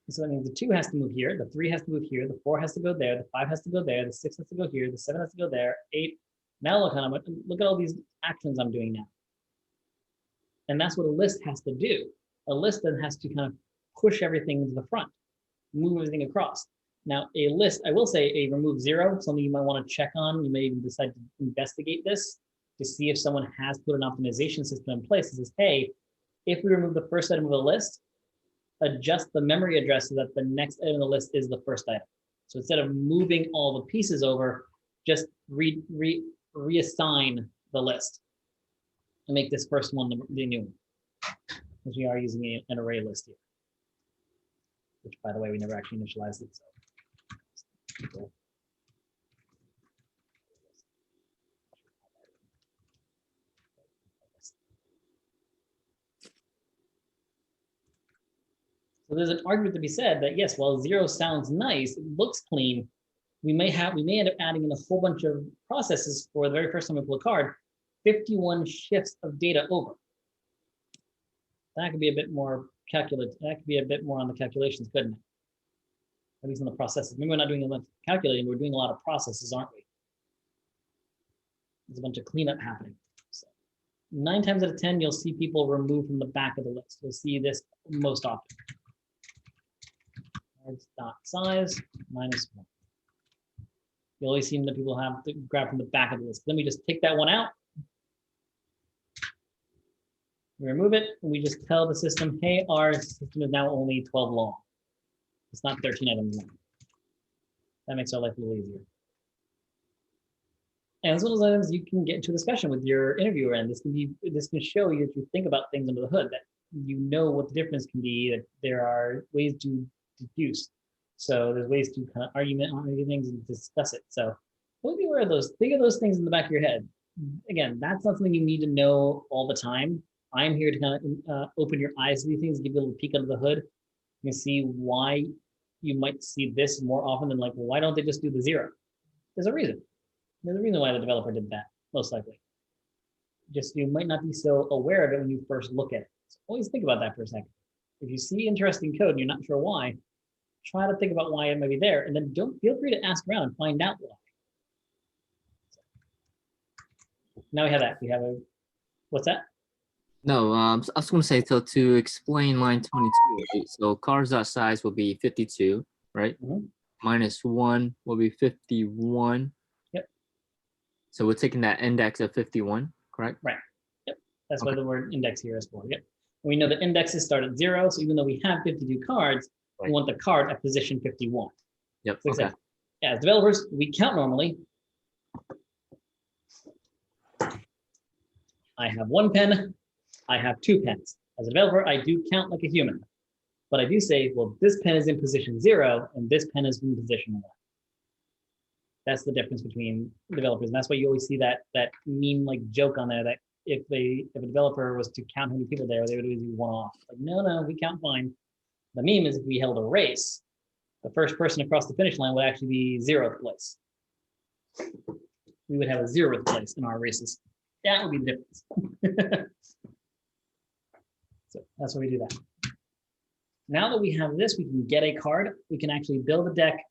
So that means the 2 has to move here, the 3 has to move here, the 4 has to go there, the 5 has to go there, the 6 has to go here, the 7 has to go there, 8. Now look at all these actions I'm doing now. And that's what a list has to do. A list then has to kind of push everything into the front, move everything across. Now, a list, I will say a remove 0, something you might want to check on. You may even decide to investigate this to see if someone has put an optimization system in place that says, hey, if we remove the first item of the list, adjust the memory address so that the next item on the list is the first item. So instead of moving all the pieces over, just reassign the list and make this first one the new one, because we are using an array list here, which, by the way, we never actually initialized it. So. So there's an argument to be said that yes, while 0 sounds nice, it looks clean, we may end up adding in a whole bunch of processes for the very first time we pull a card, 51 shifts of data over. That could be a bit more calculated. That could be a bit more on the calculations, couldn't it? At least on the processes. Maybe we're not doing a lot of calculating, we're doing a lot of processes, aren't we? There's a bunch of cleanup happening. So 9 times out of 10, you'll see people remove from the back of the list. You'll see this most often. Dot size -1. You always seem that people have to grab from the back of the list. Then we just take that one out. We remove it, and we just tell the system, hey, our system is now only 12 long. It's not 13 items long. That makes our life a little easier. And as well as items, you can get into a discussion with your interviewer, and this can show you that you think about things under the hood, that you know what the difference can be, that there are ways to deduce. So there's ways to kind of argue things and discuss it. So be aware of those. Think of those things in the back of your head. Again, that's not something you need to know all the time. I'm here to kind of open your eyes to these things, give you a little peek under the hood. You can see why you might see this more often than like, well, why don't they just do the 0? There's a reason. There's a reason why the developer did that, most likely. Just you might not be so aware of it when you first look at it. So always think about that for a second. If you see interesting code and you're not sure why, try to think about why it might be there, and then feel free to ask around and find out why. So, now we have that. We have a, what's that? No, I was going to say, so to explain line 22, right? So cars.size will be 52, right? -1 will be 51. Yep. So we're taking that index of 51, correct? Right. Yep. That's why the word index here is for. Yep. And we know the indexes start at 0, so even though we have 52 cards, we want the card at position 51. Yep. So Okay. Yeah, as developers, we count normally. I have 1 pen. I have 2 pens. As a developer, I do count like a human. But I do say, well, this pen is in position 0 and this pen is in position 1. That's the difference between developers. And that's why you always see that meme like joke on there that if a developer was to count how many people there, they would always be 1 off. Like, no, we count fine. The meme is if we held a race, the first person across the finish line would actually be 0th place. We would have a 0th place in our races. That would be the difference. So that's why we do that. Now that we have this, we can get a card. We can actually build a deck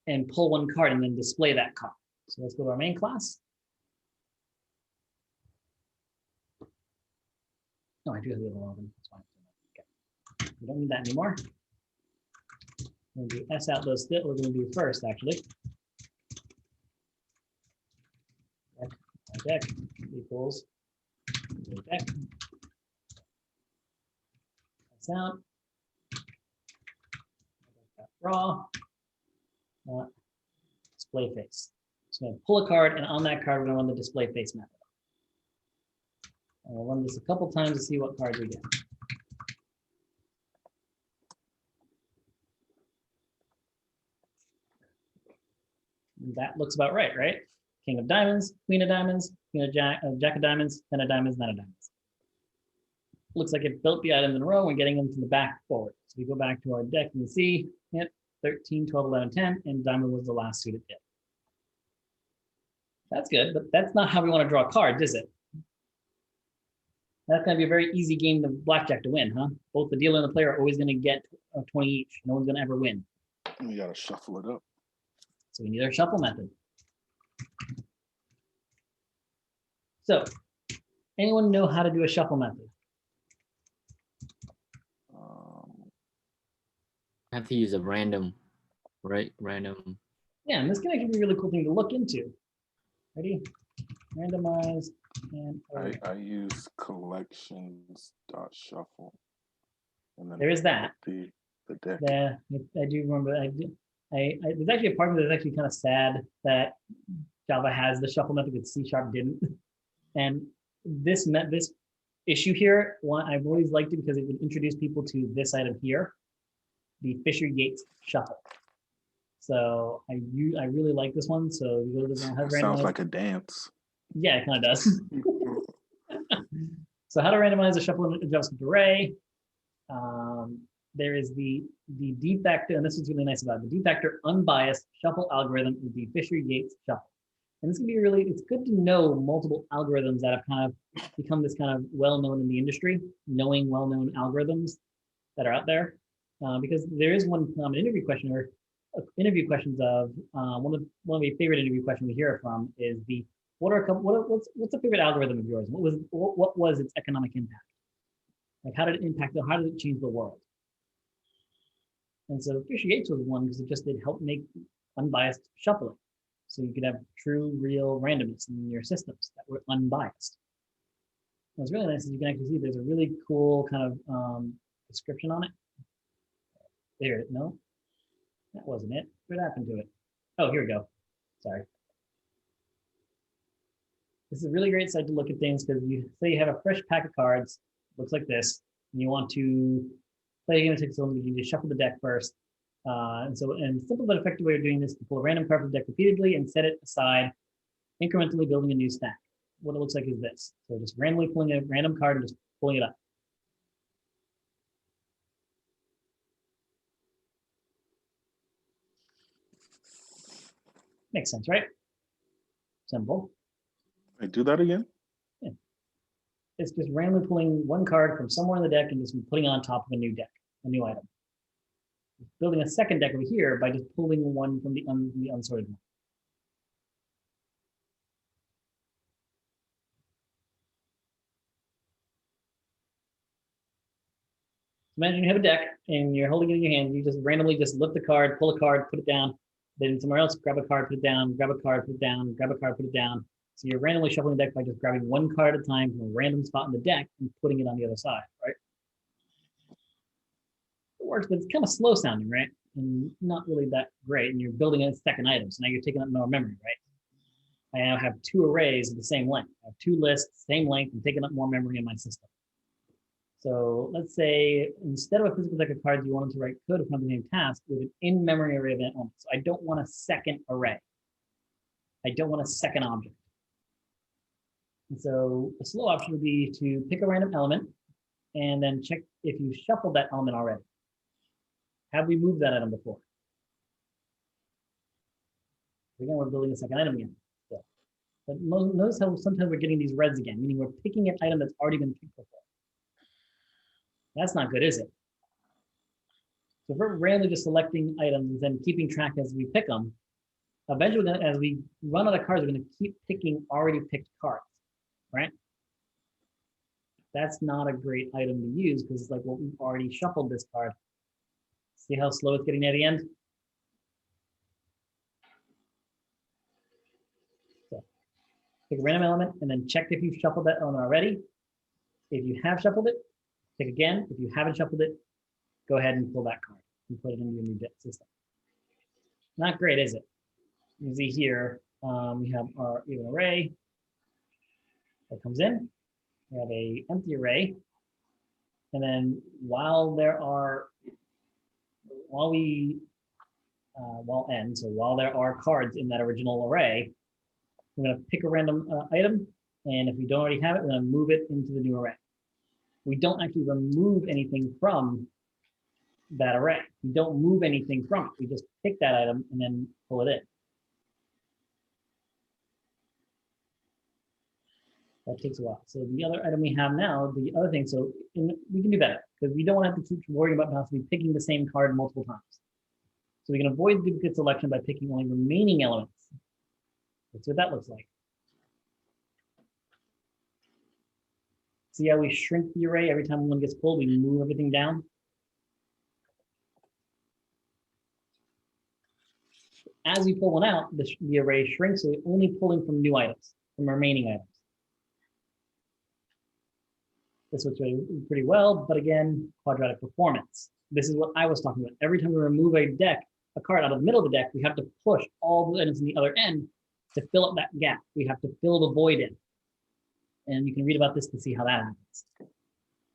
and pull one card and then display that card. So let's go to our main class. No, I do have the other one. That's fine. Okay. We don't need that anymore. We'll do S out those that we're going to do first, actually. Deck equals deck. S out. Raw. Display face. So I'm going to pull a card, and on that card, we're going to run the display face method. And we'll run this a couple times to see what cards we get. And that looks about right, right? King of diamonds, queen of diamonds, queen of jack of diamonds, 10 of diamonds, 9 of diamonds. Looks like it built the items in a row. We're getting them from the back forward. So we go back to our deck and see, yep, 13, 12, 11, 10, and diamond was the last suit it did. That's good, but that's not how we want to draw cards, is it? That's going to be a very easy game of blackjack to win, huh? Both the dealer and the player are always going to get 20 each. No one's going to ever win. We gotta shuffle it up. So we need our shuffle method. So, anyone know how to do a shuffle method? I have to use a random, right? Random. Yeah, and this can actually be a really cool thing to look into. Ready? Randomize and I use collections.shuffle. And then there is that. The deck. Yeah, I do remember. There's actually a part of it that's actually kind of sad that Java has the shuffle method that C# didn't. And this issue here, I've always liked it because it would introduce people to this item here, the Fisher-Yates shuffle. So I really like this one. So you go to the Sounds like a dance. Yeah, it kind of does. So how to randomize a shuffle in a JavaScript array? There is the de facto, and this is really nice about it, the de facto unbiased shuffle algorithm is the Fisher-Yates shuffle. And this can be it's good to know multiple algorithms that have kind of become this kind of well-known in the industry, knowing well-known algorithms that are out there. Because there is one common interview question or interview questions of one of my favorite interview questions we hear from is what's a favorite algorithm of yours? What was its economic impact? Like how did it impact how did it change the world? And so Fisher-Yates was one because it helped make unbiased shuffling. So you could have true, real randomness in your systems that were unbiased. What's really nice is you can actually see there's a really cool kind of description on it. There, no, that wasn't it. What happened to it? Oh, here we go. Sorry. This is a really great site to look at things because you say you have a fresh pack of cards, looks like this, and you want to play a game of Six Cylinder, you need to shuffle the deck first. And simple but effective way of doing this is to pull a random card from the deck repeatedly and set it aside, incrementally building a new stack. What it looks like is this. So just randomly pulling a random card and just pulling it up. Makes sense, right? Simple. I do that again? Yeah. It's just randomly pulling one card from somewhere in the deck and just putting it on top of a new deck, a new item. Building a second deck over here by just pulling one from the unsorted one. Imagine you have a deck and you're holding it in your hand. You just randomly lift the card, pull a card, put it down. Then somewhere else, grab a card, put it down, grab a card, put it down, grab a card, put it down. So you're randomly shuffling the deck by just grabbing one card at a time from a random spot in the deck and putting it on the other side, right? It works, but it's kind of slow sounding, right? And not really that great. And you're building a second item. So now you're taking up more memory, right? I now have 2 arrays of the same length. I have 2 lists, same length, and taking up more memory in my system. So let's say instead of a physical deck of cards, you wanted to write code from the name task with an in-memory array event only. So I don't want a second array. I don't want a second object. And so a slow option would be to pick a random element and then check if you shuffled that element already. Have we moved that item before? Again, we're building a second item again. So, but notice how sometimes we're getting these reds again, meaning we're picking an item that's already been picked before. That's not good, is it? So if we're randomly just selecting items and keeping track as we pick them, eventually, as we run out of cards, we're going to keep picking already picked cards, right? That's not a great item to use because it's like, well, we've already shuffled this card. See how slow it's getting at the end? So pick a random element and then check if you've shuffled that element already. If you have shuffled it, pick again. If you haven't shuffled it, go ahead and pull that card and put it into your new deck system. Not great, is it? You see here, we have our even array that comes in. We have a empty array. And then while there are cards in that original array, we're going to pick a random item, and if we don't already have it, we're going to move it into the new array. We don't actually remove anything from that array. We don't move anything from it. We just pick that item and then pull it in. That takes a while. So the other item we have now, the other thing, so we can do better because we don't want to have to keep worrying about possibly picking the same card multiple times. So we can avoid duplicate selection by picking only remaining elements. That's what that looks like. See how we shrink the array every time one gets pulled, we move everything down. As you pull one out, the array shrinks, so we're only pulling from new items, from remaining items. This works pretty well, but again, quadratic performance. This is what I was talking about. Every time we remove a card out of the middle of the deck, we have to push all the items in the other end to fill up that gap. We have to fill the void in. And you can read about this to see how that happens.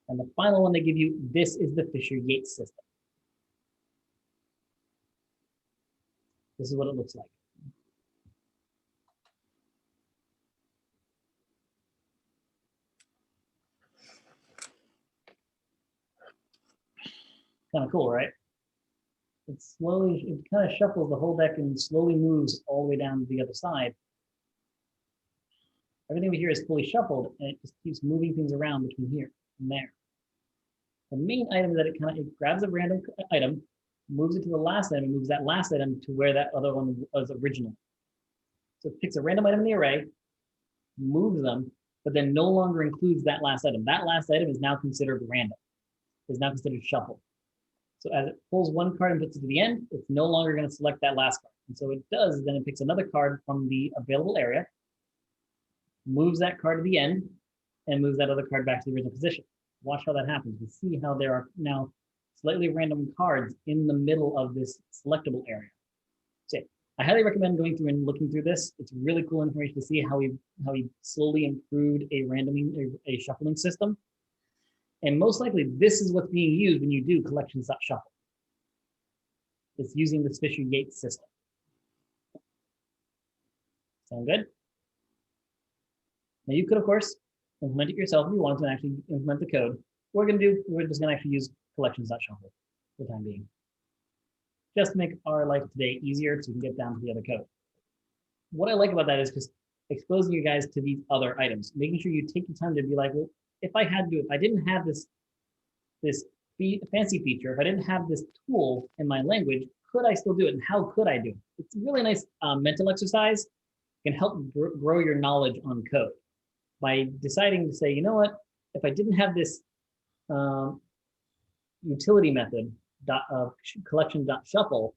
And the final one they give you, this is the Fisher-Yates system. This is what it looks like. Kind of cool, right? It kind of shuffles the whole deck and slowly moves all the way down to the other side. Everything over here is fully shuffled, and it just keeps moving things around between here and there. The main item is that it grabs a random item, moves it to the last item, and moves that last item to where that other one was originally. So it picks a random item in the array, moves them, but then no longer includes that last item. That last item is now considered random, is now considered shuffled. So as it pulls one card and puts it to the end, it's no longer going to select that last card. And so it does, then it picks another card from the available area, moves that card to the end, and moves that other card back to the original position. Watch how that happens. We see how there are now slightly random cards in the middle of this selectable area. So I highly recommend going through and looking through this. It's really cool information to see how we slowly improved a shuffling system. And most likely, this is what's being used when you do collections.shuffle. It's using this Fisher-Yates system. Sound good? Now you could, of course, implement it yourself if you want to actually implement the code. What we're just going to actually use collections.shuffle for the time being. Just to make our life today easier so we can get down to the other code. What I like about that is just exposing you guys to these other items, making sure you take the time to be like, well, if I didn't have this fancy feature, if I didn't have this tool in my language, could I still do it? And how could I do it? It's a really nice mental exercise. It can help grow your knowledge on code by deciding to say, you know what, if I didn't have this utility method of collection.shuffle,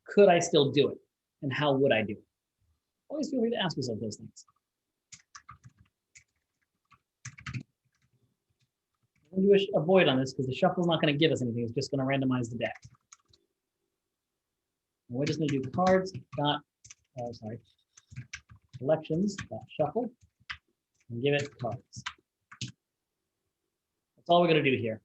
could I still do it? And how would I do it? Always feel free to ask yourself those things. I'm going to do a void on this because the shuffle is not going to give us anything. It's just going to randomize the deck. And we're just going to do collections.shuffle and give it cards. That's all we're going to do here.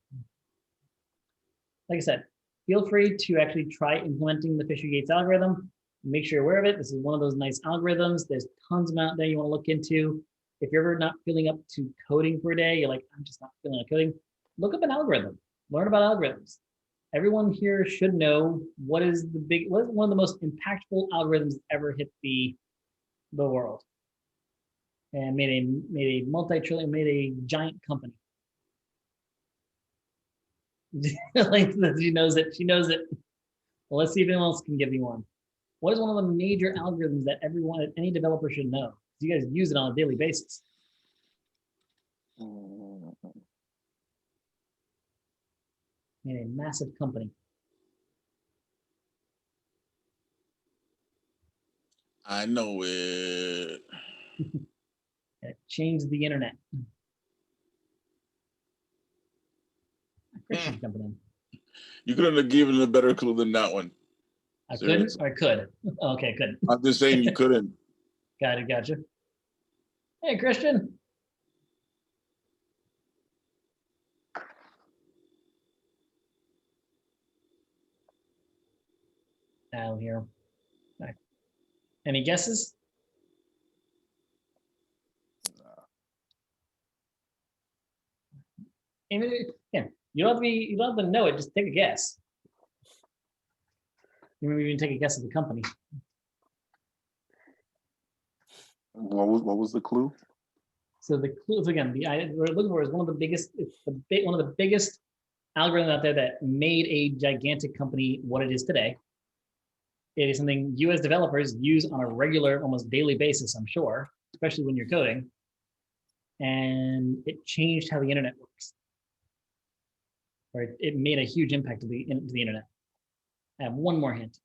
Like I said, feel free to actually try implementing the Fisher-Yates algorithm. Make sure you're aware of it. This is one of those nice algorithms. There's tons of them out there you want to look into. If you're ever not feeling up to coding for a day, you're like, I'm just not feeling like coding, look up an algorithm. Learn about algorithms. Everyone here should know what is one of the most impactful algorithms ever hit the world, and made a giant company. Like she knows it. She knows it. Well, let's see if anyone else can give me one. What is one of the major algorithms that any developer should know? You guys use it on a daily basis. In a massive company. I know it. It changed the internet. Christian's jumping in. You couldn't have given a better clue than that one. I couldn't, or I could. Okay, couldn't. I'm just saying you couldn't. Got it, gotcha. Hey, Christian. Down here. Right. Any guesses? Yeah, you don't have to know it. Just take a guess. You maybe even take a guess at the company. What was the clue? So the clue again, we're looking for is one of the biggest. It's one of the biggest algorithms out there that made a gigantic company what it is today. It is something you as developers use on a regular, almost daily basis, I'm sure, especially when you're coding. And it changed how the internet works. Or it made a huge impact to the internet. I have one more hint.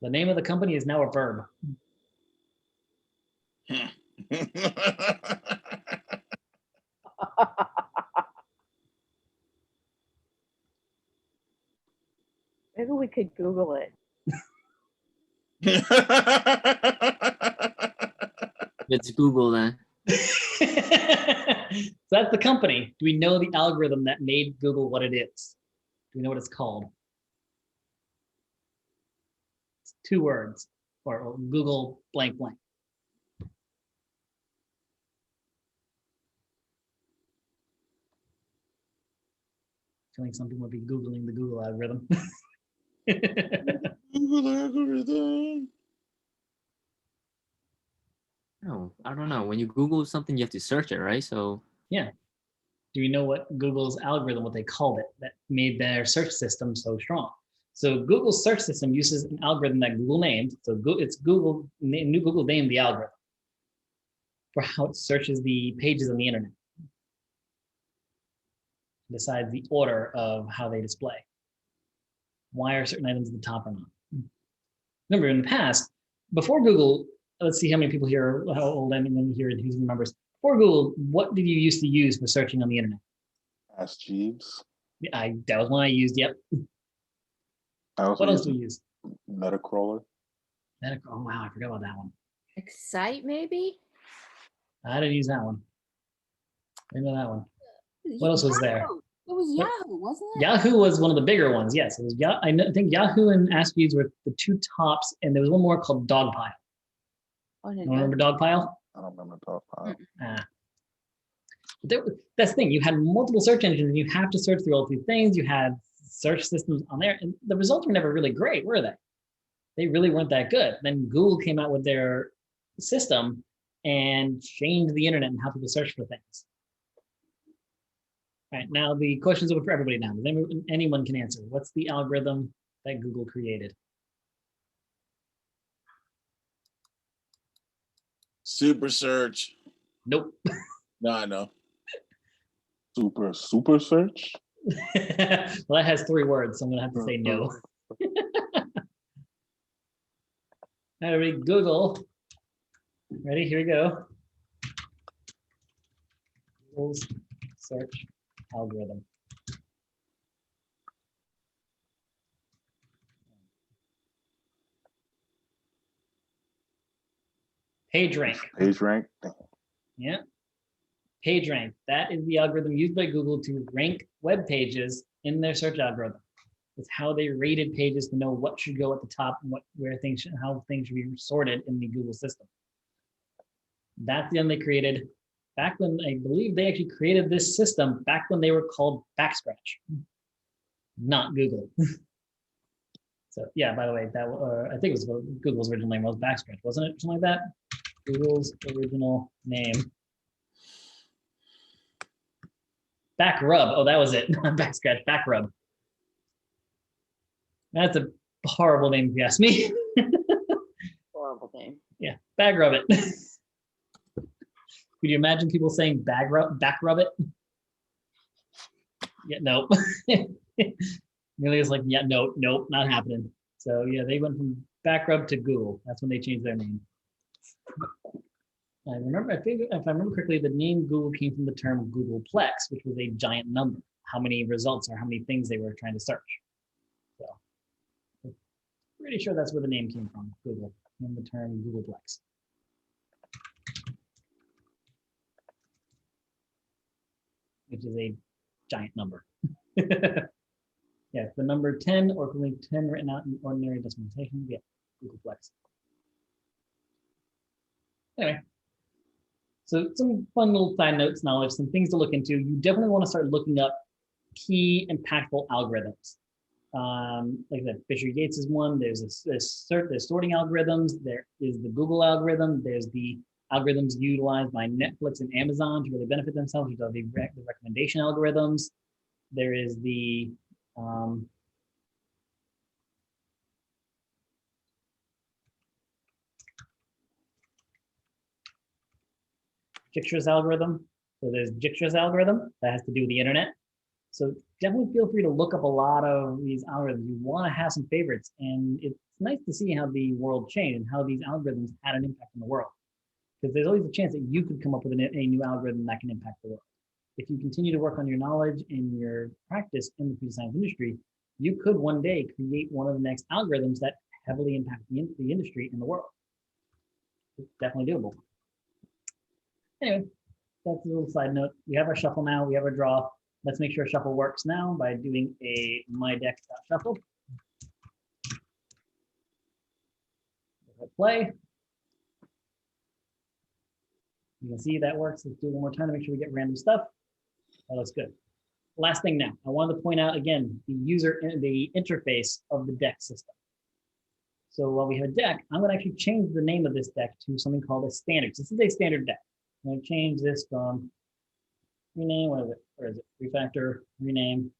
The name of the company is now a verb. Maybe we could Google it. It's Google then. So that's the company. Do we know the algorithm that made Google what it is? Do we know what it's called? It's 2 words, or Google blank blank. I feel like some people would be Googling the Google algorithm. Google algorithm. No, I don't know. When you Google something, you have to search it, right? So yeah. Do you know what Google's algorithm, what they called it, that made their search system so strong? So Google's search system uses an algorithm that Google named. So it's Google named the algorithm for how it searches the pages on the internet. Decides the order of how they display. Why are certain items at the top or not? Remember, in the past, before Google, let's see how many people here, how old anyone here who remembers. Before Google, what did you used to use for searching on the internet? Ask Jeeves. That was one I used, yep. What else do we use? Metacrawler. Oh, wow, I forgot about that one. Excite, maybe? I didn't use that one. I didn't know that one. What else was there? It was Yahoo, wasn't it? Yahoo was one of the bigger ones. Yes, it was. I think Yahoo and Ask Jeeves were the 2 tops, and there was one more called Dogpile. You remember Dogpile? I don't remember Dogpile. That's the thing. You had multiple search engines, and you have to search through all 3 things. You had search systems on there, and the results were never really great, were they? They really weren't that good. Then Google came out with their system and changed the internet and how people search for things. All right, now the question's open for everybody now. Anyone can answer. What's the algorithm that Google created? Super search. Nope. No, I know. Super search? Well, that has 3 words, so I'm gonna have to say no. All right, Google. Ready? Here we go. Google's search algorithm. PageRank. PageRank. Yeah. PageRank, that is the algorithm used by Google to rank web pages in their search algorithm. It's how they rated pages to know what should go at the top and how things should be sorted in the Google system. That's the one they created back when, I believe they actually created this system back when they were called Backscratch, not Google. So yeah, by the way, that I think it was what Google's original name was, Backscratch, wasn't it? Something like that. Google's original name. Backrub. Oh, that was it. Not Backscratch. Backrub. That's a horrible name if you ask me. Horrible name. Yeah, Backrub it. Could you imagine people saying backrub it? Yeah, nope. Really is like, yeah, nope, not happening. So yeah, they went from Backrub to Google. That's when they changed their name. I think if I remember correctly, the name Google came from the term Googleplex, which was a giant number, how many results or how many things they were trying to search. So I'm pretty sure that's where the name came from, Google, and the term Googleplex. Which is a giant number. Yeah, the number 10 or only 10 written out in ordinary decimal notation. Yeah, Googleplex. Anyway, so some fun little side notes, knowledge, some things to look into. You definitely want to start looking up key impactful algorithms. Like that, Fisher-Yates is one. There's sorting algorithms. There is the Google algorithm. There's the algorithms utilized by Netflix and Amazon to really benefit themselves. You have the recommendation algorithms. There is the Dijkstra's algorithm. So there's Dijkstra's algorithm that has to do with the internet. So definitely feel free to look up a lot of these algorithms. You want to have some favorites, and it's nice to see how the world changed and how these algorithms had an impact on the world. Because there's always a chance that you could come up with a new algorithm that can impact the world. If you continue to work on your knowledge and your practice in the computer science industry, you could one day create one of the next algorithms that heavily impact the industry in the world. It's definitely doable. Anyway, that's a little side note. We have our shuffle now. We have our draw. Let's make sure shuffle works now by doing a mydeck.shuffle. Play. You can see that works. Let's do it one more time to make sure we get random stuff. That looks good. Last thing now, I wanted to point out again the interface of the deck system. So while we have a deck, I'm going to actually change the name of this deck to something called a standard. This is a standard deck. I'm going to change this from rename. What is it? Where is it? Refactor, rename,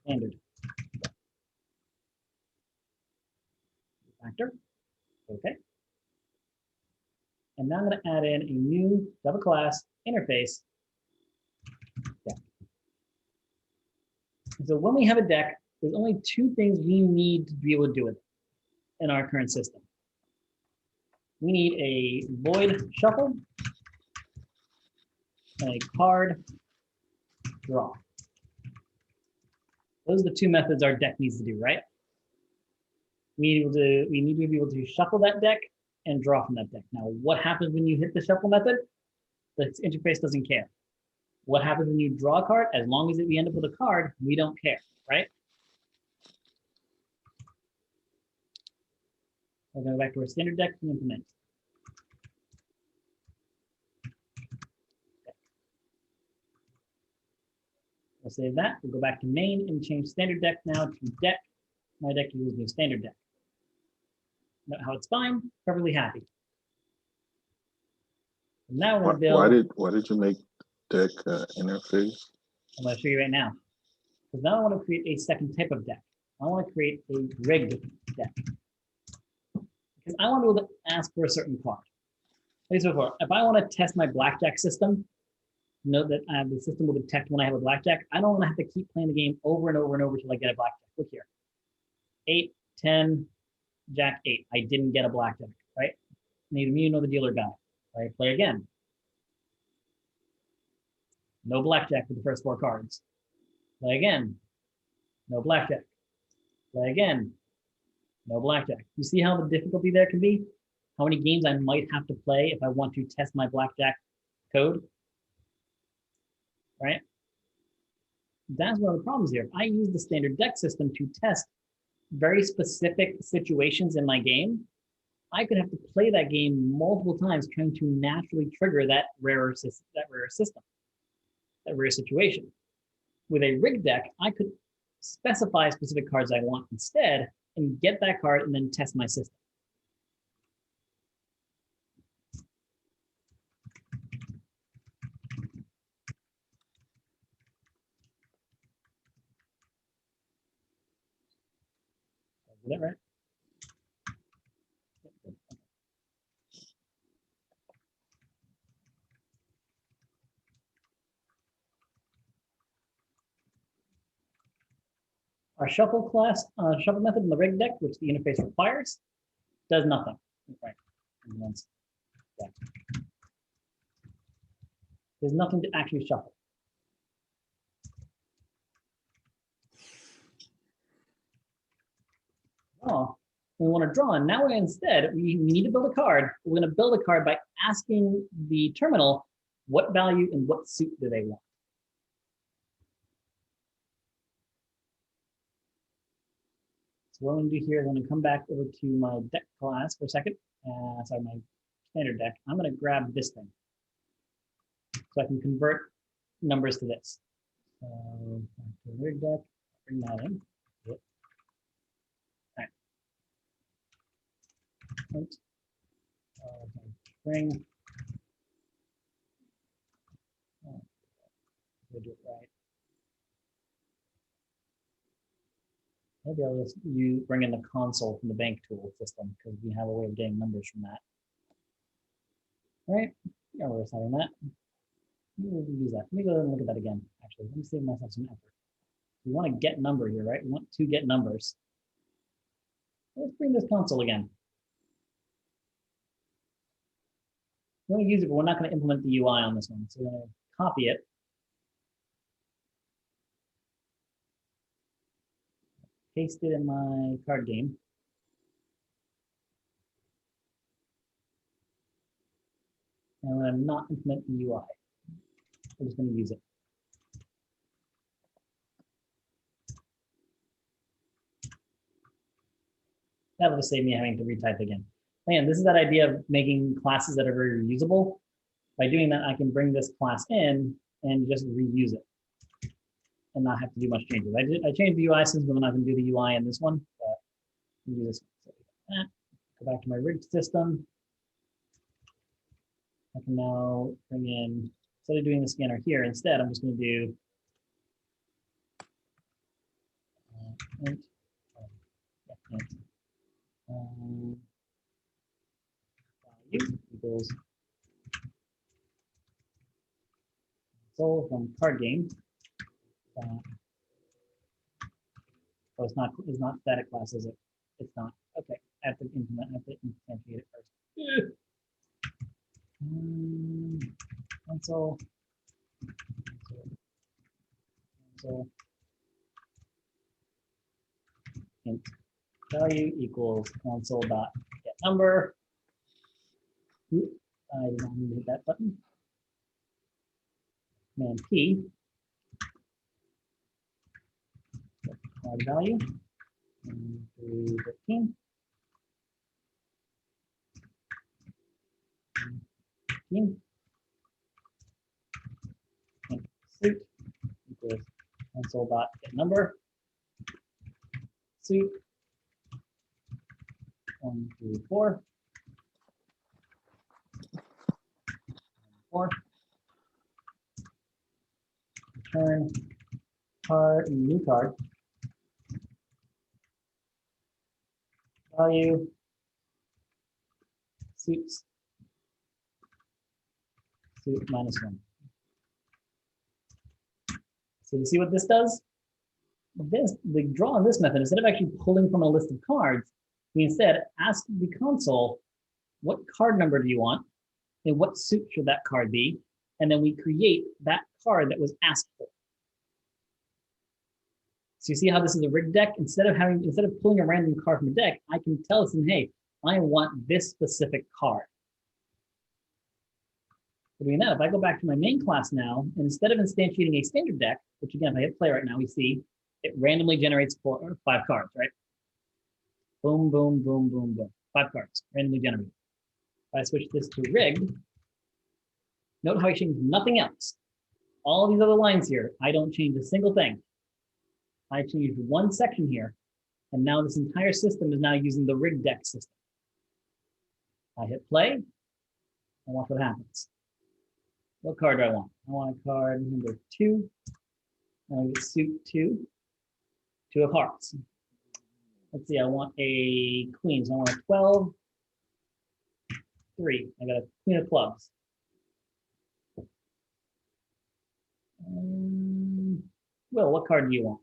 standard. Refactor. Okay. And now I'm going to add in a new double class interface deck. And so when we have a deck, there's only two things we need to be able to do with it in our current system. We need a void shuffle and a card draw. Those are the two methods our deck needs to do, right? We need to be able to shuffle that deck and draw from that deck. Now, what happens when you hit the shuffle method? The interface doesn't care. What happens when you draw a card? As long as we end up with a card, we don't care, right? We'll go back to our standard deck to implement. We'll save that. We'll go back to main and change standard deck now to deck. My deck equals new standard deck. Note how it's fine, perfectly happy. And now we're going to build. Why did you make deck interface? I'm going to show you right now. Because now I want to create a second type of deck. I want to create a rigged deck. Because I want to be able to ask for a certain card. Like before, if I want to test my blackjack system, note that the system will detect when I have a blackjack. I don't want to have to keep playing the game over and over and over until I get a blackjack. Look here. 8, 10, Jack 8. I didn't get a blackjack, right? Neither me nor the dealer got it. Right? Play again. No blackjack for the first 4 cards. Play again. No blackjack. Play again. No blackjack. You see how the difficulty there can be? how many games I might have to play if I want to test my blackjack code, right? That's one of the problems here. If I use the standard deck system to test very specific situations in my game, I could have to play that game multiple times trying to naturally trigger that rare situation. With a rigged deck, I could specify specific cards I want instead and get that card and then test my system. Is that right? Our shuffle shuffle method in the rig deck, which the interface requires, does nothing. Right. There's nothing to actually shuffle. Oh, we want to draw. And now we need to build a card. We're going to build a card by asking the terminal what value and what suit do they want. So what I'm going to do here is I'm going to come back over to my deck class for a second. Sorry, my standard deck. I'm going to grab this thing so I can convert numbers to this. So back to the rig deck, bring that in. Yep. All right. String. Oh, we'll do it right. Maybe I'll just bring in the console from the bank tool system because we have a way of getting numbers from that. All right, yeah, we're having that. We'll use that. Let me go and look at that again. Actually, let me save myself some effort. We want to get number here, right? We want to get numbers. Let's bring this console again. We're going to use it, but we're not going to implement the UI on this one. So we're going to copy it. Paste it in my card game. And I'm going to not implement the UI. We're just going to use it. That will just save me having to retype again. Man, this is that idea of making classes that are very reusable. By doing that, I can bring this class in and just reuse it and not have to do much changes. I changed the UI since we're not going to do the UI in this one, but do this one. So go back to my rigged system. I can now bring in, instead of doing the scanner here, instead I'm just going to do int, value equals console from card game. Oh, it's not static class, is it? It's not. Okay, I have to implement. I have to instantiate it first. Console. Int value equals console dot get number. Oops, I did not need to hit that button. Command P. Card value. 315. Suit equals console dot get number. Suit 1 through 4. 4. Return card, new card. Value. Suits. Suit -1. So you see what this does? The draw on this method, instead of actually pulling from a list of cards, we instead ask the console, what card number do you want? And what suit should that card be? And then we create that card that was asked for. So you see how this is a rigged deck? Instead of pulling a random card from a deck, I can tell them, hey, I want this specific card. Doing that, if I go back to my main class now, and instead of instantiating a standard deck, which again, if I hit play right now, we see it randomly generates 4 or 5 cards, right? Boom, boom, boom, boom, boom. 5 cards, randomly generated. If I switch this to rigged, note how I change nothing else. All these other lines here, I don't change a single thing. I changed one section here, and now this entire system is now using the rigged deck system. I hit play, and watch what happens. What card do I want? I want a card number 2. I get suit 2. 2 of hearts. Let's see, I want a queen, so I want a 12. 3. I got a queen of clubs. Will, what card do you want?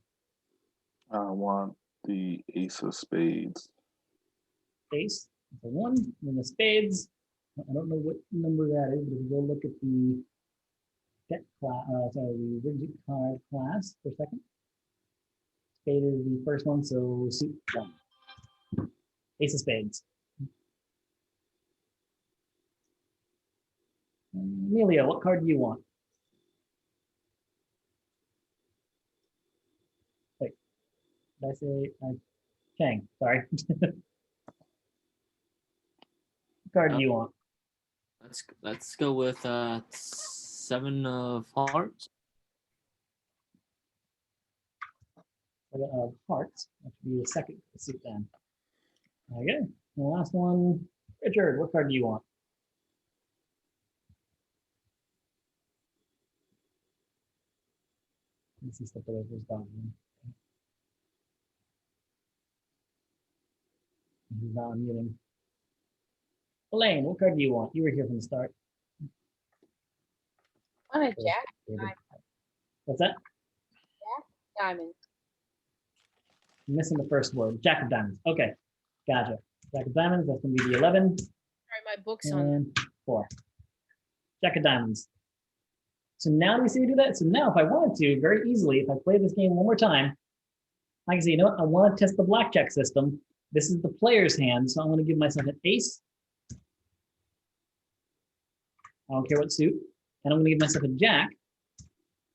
I want the ace of spades. Ace, the 1, and then the spades. I don't know what number that is, but if you go look at the deck class, sorry, the rigid card class for a second. Spade is the first one, so suit 1. Ace of spades. Amelia, what card do you want? Wait, did I say Chang? Sorry. What card do you want? Let's go with 7 of hearts. Hearts. That should be the second suit then. Okay. And the last one, Richard, what card do you want? This is the first dog. He's not unmuting. Elaine, what card do you want? You were here from the start. I want a jack What's that? diamond. I'm missing the first word. Jack of diamonds. Okay, gotcha. Jack of diamonds, that's gonna be the 11. Sorry, my book's on. And 4. Jack of diamonds. So now do we see me do that? So now if I wanted to, very easily, if I play this game one more time, I can say, you know what, I want to test the blackjack system. This is the player's hand, so I'm going to give myself an ace. I don't care what suit. And I'm going to give myself a jack.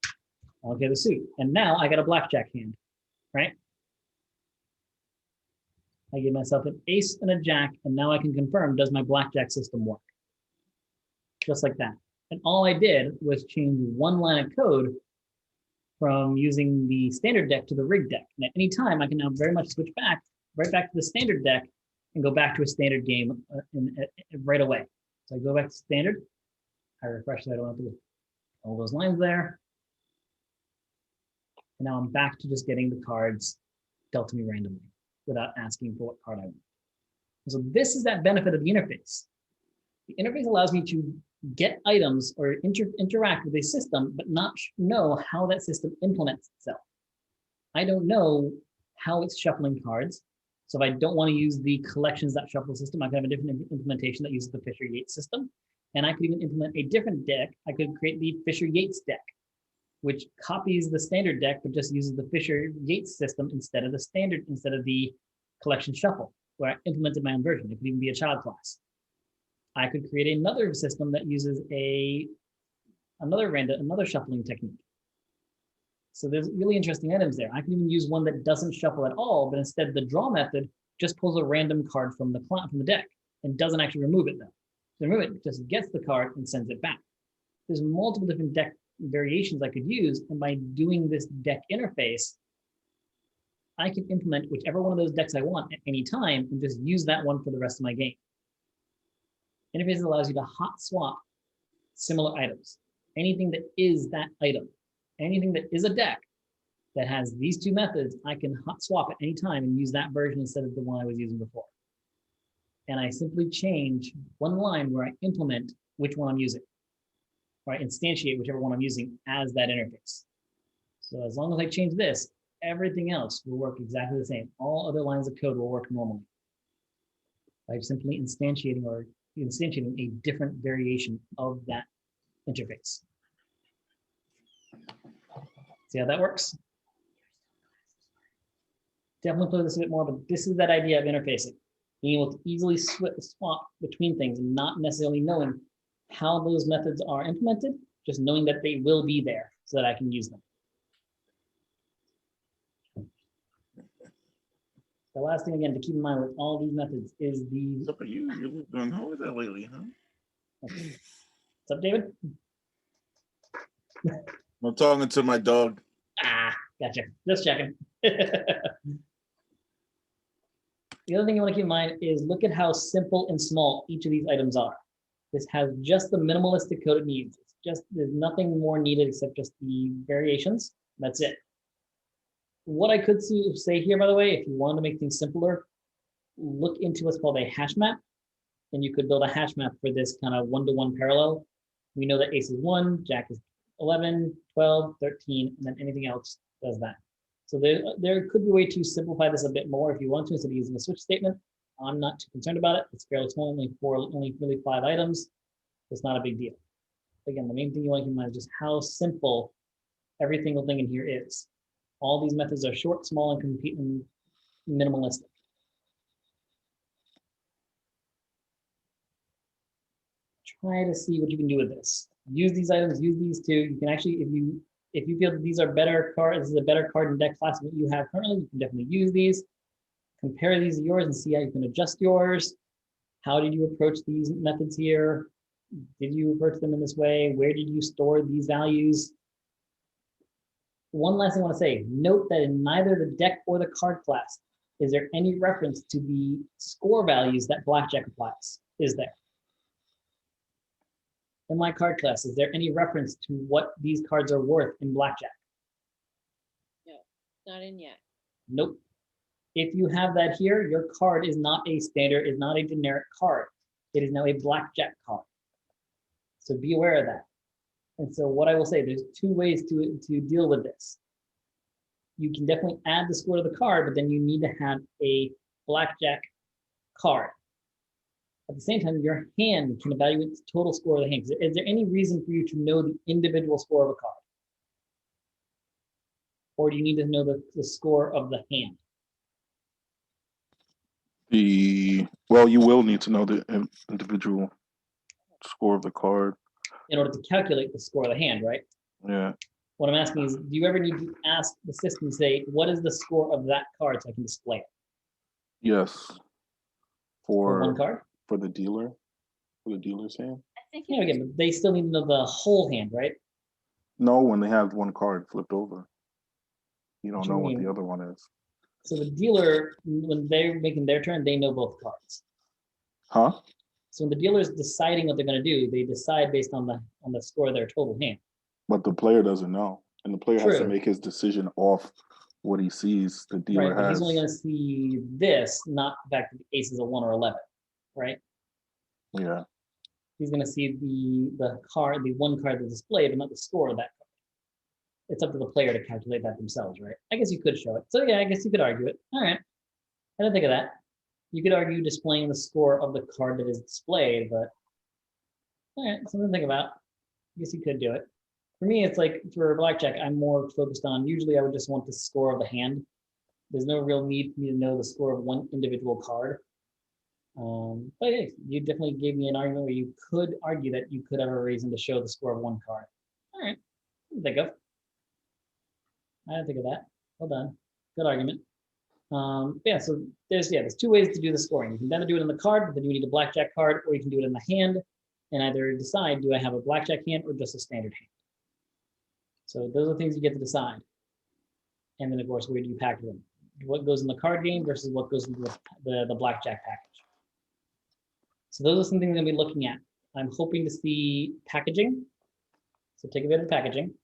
I don't care the suit. And now I got a blackjack hand, right? I give myself an ace and a jack, and now I can confirm, does my blackjack system work? Just like that. And all I did was change one line of code from using the standard deck to the rigged deck. And at any time, I can now very much switch back, right back to the standard deck and go back to a standard game right away. So I go back to standard, I refresh that, I don't have to do all those lines there. And now I'm back to just getting the cards dealt to me randomly without asking for what card I want. And so this is that benefit of the interface. The interface allows me to get items or interact with a system, but not know how that system implements itself. I don't know how it's shuffling cards. So if I don't want to use the collections.shuffle system, I could have a different implementation that uses the Fisher-Yates system. And I could even implement a different deck. I could create the Fisher-Yates deck, which copies the standard deck, but just uses the Fisher-Yates system instead of the collection shuffle, where I implemented my own version. It could even be a child class. I could create another system that uses another shuffling technique. So there's really interesting items there. I can even use one that doesn't shuffle at all, but instead the draw method just pulls a random card from the deck and doesn't actually remove it though. To remove it, just gets the card and sends it back. There's multiple different deck variations I could use, and by doing this deck interface, I can implement whichever one of those decks I want at any time and just use that one for the rest of my game. Interface allows you to hot swap similar items. Anything that is that item, anything that is a deck that has these two methods, I can hot swap at any time and use that version instead of the one I was using before. And I simply change one line where I implement which one I'm using, or I instantiate whichever one I'm using as that interface. So as long as I change this, everything else will work exactly the same. All other lines of code will work normally by simply instantiating a different variation of that interface. See how that works? Definitely play this a bit more, but this is that idea of interfacing. being able to easily swap between things and not necessarily knowing how those methods are implemented, just knowing that they will be there so that I can use them. The last thing, again, to keep in mind with all these methods is the... What's up, you've been doing with that lately, huh? What's up, David? I'm talking to my dog. Ah, gotcha. Just checking. The other thing you want to keep in mind is look at how simple and small each of these items are. This has just the minimalistic code it needs. It's just, there's nothing more needed except just the variations. That's it. What I could say here, by the way, if you want to make things simpler, look into what's called a hash map, and you could build a hash map for this kind of one-to-one parallel. We know that ace is 1, jack is 11, 12, 13, and then anything else does that. So there could be a way to simplify this a bit more if you want to, instead of using a switch statement. I'm not too concerned about it. It's fairly small, only really 5 items. It's not a big deal. Again, the main thing you want to keep in mind is just how simple every single thing in here is. All these methods are short, small, and completely minimalistic. Try to see what you can do with this. Use these items, use these two. You can actually, if you feel that these are better cards, this is a better card and deck class than what you have currently, you can definitely use these. Compare these to yours and see how you can adjust yours. How did you approach these methods here? Did you approach them in this way? Where did you store these values? One last thing I want to say, note that in neither the deck or the card class is there any reference to the score values that blackjack applies, is there? In my card class, is there any reference to what these cards are worth in blackjack? No, not in yet. Nope. If you have that here, your card is not a standard, is not a generic card. It is now a blackjack card. So be aware of that. And so what I will say, there's 2 ways to deal with this. You can definitely add the score to the card, but then you need to have a blackjack card. At the same time, your hand can evaluate the total score of the hand. Is there any reason for you to know the individual score of a card? Or do you need to know the score of the hand? Well, you will need to know the individual score of the card. In order to calculate the score of the hand, right? Yeah. What I'm asking is, do you ever need to ask the system, say, what is the score of that card so I can display it? Yes. For one card? For the dealer. For the dealer's hand. I think Yeah, again, but they still need to know the whole hand, right? No, when they have one card flipped over. You don't What you know what mean? the other one is. So the dealer, when they're making their turn, they know both cards. Huh? So when the dealer is deciding what they're going to do, they decide based on the score of their total hand. But the player doesn't know. And the player has to True. make his decision off what he sees the dealer Right, but has. he's only going to see this, not the fact that the ace is a 1 or 11, right? Yeah. He's going to see the card, the one card that's displayed, but not the score of that card. It's up to the player to calculate that themselves, right? I guess you could show it. So yeah, I guess you could argue it. All right. I didn't think of that. You could argue displaying the score of the card that is displayed, but all right, something to think about. I guess you could do it. For me, it's like for blackjack, I'm more focused on, usually I would just want the score of the hand. There's no real need for me to know the score of one individual card. But hey, you definitely gave me an argument where you could argue that you could have a reason to show the score of one card. All right, think of. I didn't think of that. Well done. Good argument. Yeah, so there's 2 ways to do the scoring. You can either do it in the card, but then you need a blackjack card, or you can do it in the hand and either decide, do I have a blackjack hand or just a standard hand? So those are things you get to decide. And then of course, where do you package them? What goes in the card game versus what goes into the blackjack package. So those are some things I'm gonna be looking at. I'm hoping to see packaging. So take a bit of packaging.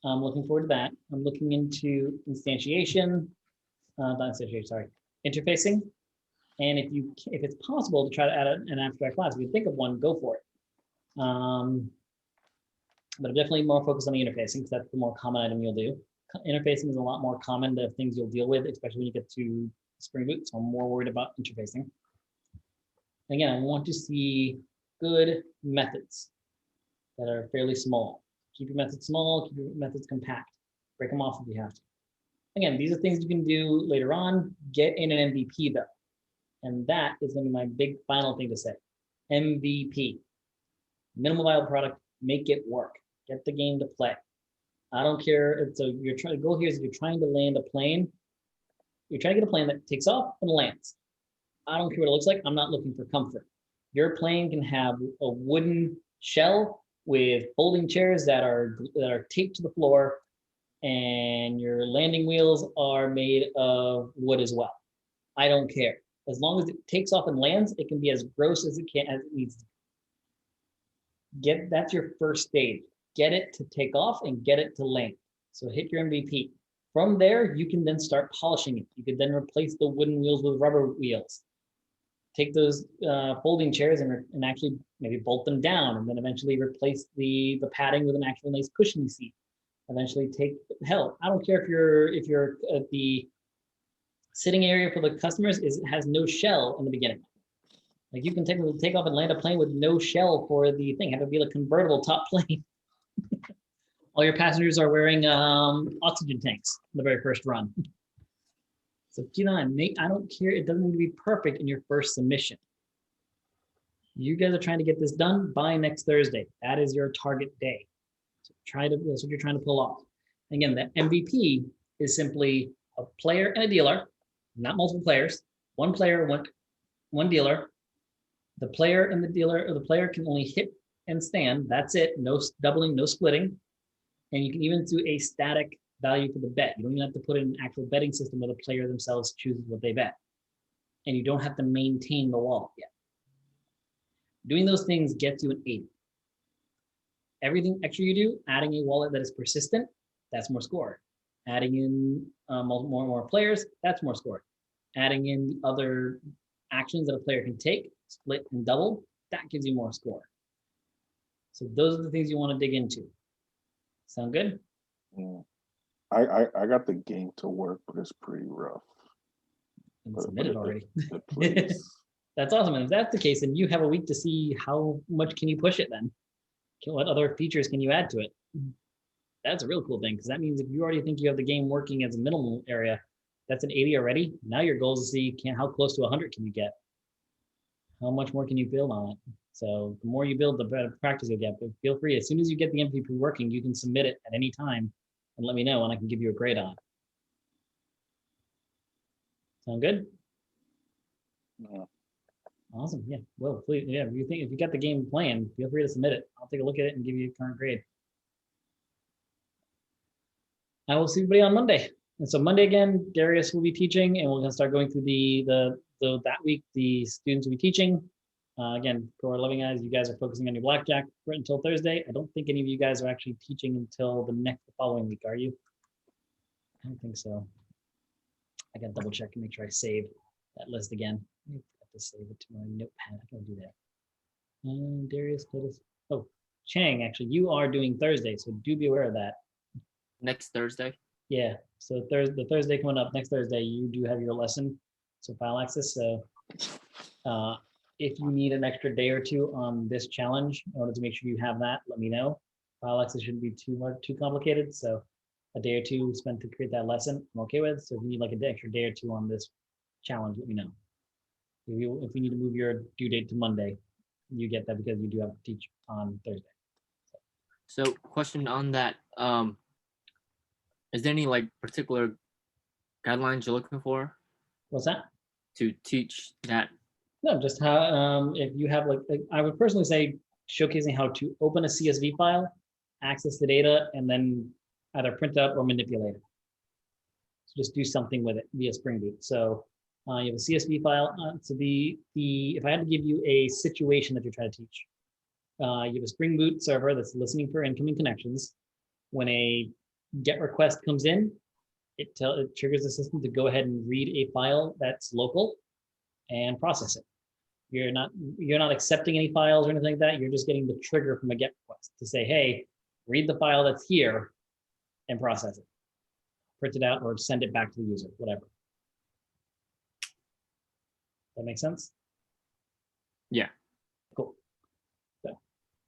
I'm looking forward to that. I'm looking into instantiation, not instantiation, sorry, interfacing. And if it's possible to try to add an abstract class, if you think of one, go for it. But I'm definitely more focused on the interfacing because that's the more common item you'll do. Interfacing is a lot more common to things you'll deal with, especially when you get to Spring Boot. So I'm more worried about interfacing. Again, I want to see good methods that are fairly small. Keep your methods small, keep your methods compact. Break them off if you have to. Again, these are things you can do later on. Get in an MVP though. And that is going to be my big final thing to say. MVP, minimal viable product, make it work. Get the game to play. I don't care if so you're trying to go here is if you're trying to land a plane, you're trying to get a plane that takes off and lands. I don't care what it looks like. I'm not looking for comfort. Your plane can have a wooden shell with folding chairs that are taped to the floor, and your landing wheels are made of wood as well. I don't care. As long as it takes off and lands, it can be as gross as it needs to be. That's your first stage. Get it to take off and get it to land. So hit your MVP. From there, you can then start polishing it. You could then replace the wooden wheels with rubber wheels. Take those folding chairs and actually maybe bolt them down, and then eventually replace the padding with an actual nice cushiony seat. Eventually hell, I don't care if you're at the sitting area for the customers has no shell in the beginning. Like you can take off and land a plane with no shell for the thing. Have it be a convertible top plane. All your passengers are wearing oxygen tanks in the very first run. So get on, Nate. I don't care. It doesn't need to be perfect in your first submission. You guys are trying to get this done by next Thursday. That is your target day. So that's what you're trying to pull off. Again, the MVP is simply a player and a dealer, not multiple players. One player, one dealer. The player and the dealer, or the player can only hit and stand. That's it. No doubling, no splitting. And you can even do a static value for the bet. You don't even have to put in an actual betting system where the player themselves chooses what they bet. And you don't have to maintain the wall yet. Doing those things gets you an 80. Everything extra you do, adding a wallet that is persistent, that's more score. Adding in more players, that's more score. Adding in other actions that a player can take, split and double, that gives you more score. So those are the things you want to dig into. Sound good? Yeah. I got the game to work, but it's pretty rough. And submitted already. Please. That's awesome. And if that's the case, then you have a week to see how much can you push it then. What other features can you add to it? That's a real cool thing, because that means if you already think you have the game working as a minimal area, that's an 80 already. Now your goal is to see how close to 100 can you get? How much more can you build on it? So the more you build, the better practice you'll get. But feel free, as soon as you get the MVP working, you can submit it at any time and let me know, and I can give you a grade on it. Sound good? Yeah. Awesome. Yeah. Well, please, yeah. If you got the game playing, feel free to submit it. I'll take a look at it and give you a current grade. I will see everybody on Monday. And so Monday again, Darius will be teaching, and we're going to start going through that week. The students will be teaching. Again, for our loving eyes, you guys are focusing on your blackjack right until Thursday. I don't think any of you guys are actually teaching until the following week, are you? I don't think so. I got to double check and make sure I save that list again. I have to save it to my notepad. I can do that. Darius, oh, Chang, actually, you are doing Thursday, so do be aware of that. Next Thursday? Yeah, so the Thursday coming up, next Thursday, you do have your lesson, so file access. So if you need an extra day or two on this challenge in order to make sure you have that, let me know. File access shouldn't be too complicated, so a day or two spent to create that lesson, I'm okay with. So if you need like an extra day or two on this challenge, let me know. If you need to move your due date to Monday, you get that because you do have to teach on Thursday. So question on that, is there any like particular guidelines you're looking for What's that? to teach that? No, just how, if you have like I would personally say showcasing how to open a CSV file, access the data, and then either print out or manipulate it. So just do something with it via Spring Boot. So you have a CSV file. So if I had to give you a situation that you're trying to teach, you have a Spring Boot server that's listening for incoming connections. When a GET request comes in, it triggers the system to go ahead and read a file that's local and process it. You're not accepting any files or anything like that. You're just getting the trigger from a GET request to say, hey, read the file that's here and process it. Print it out or send it back to the user, whatever. That make sense? Yeah. Cool. So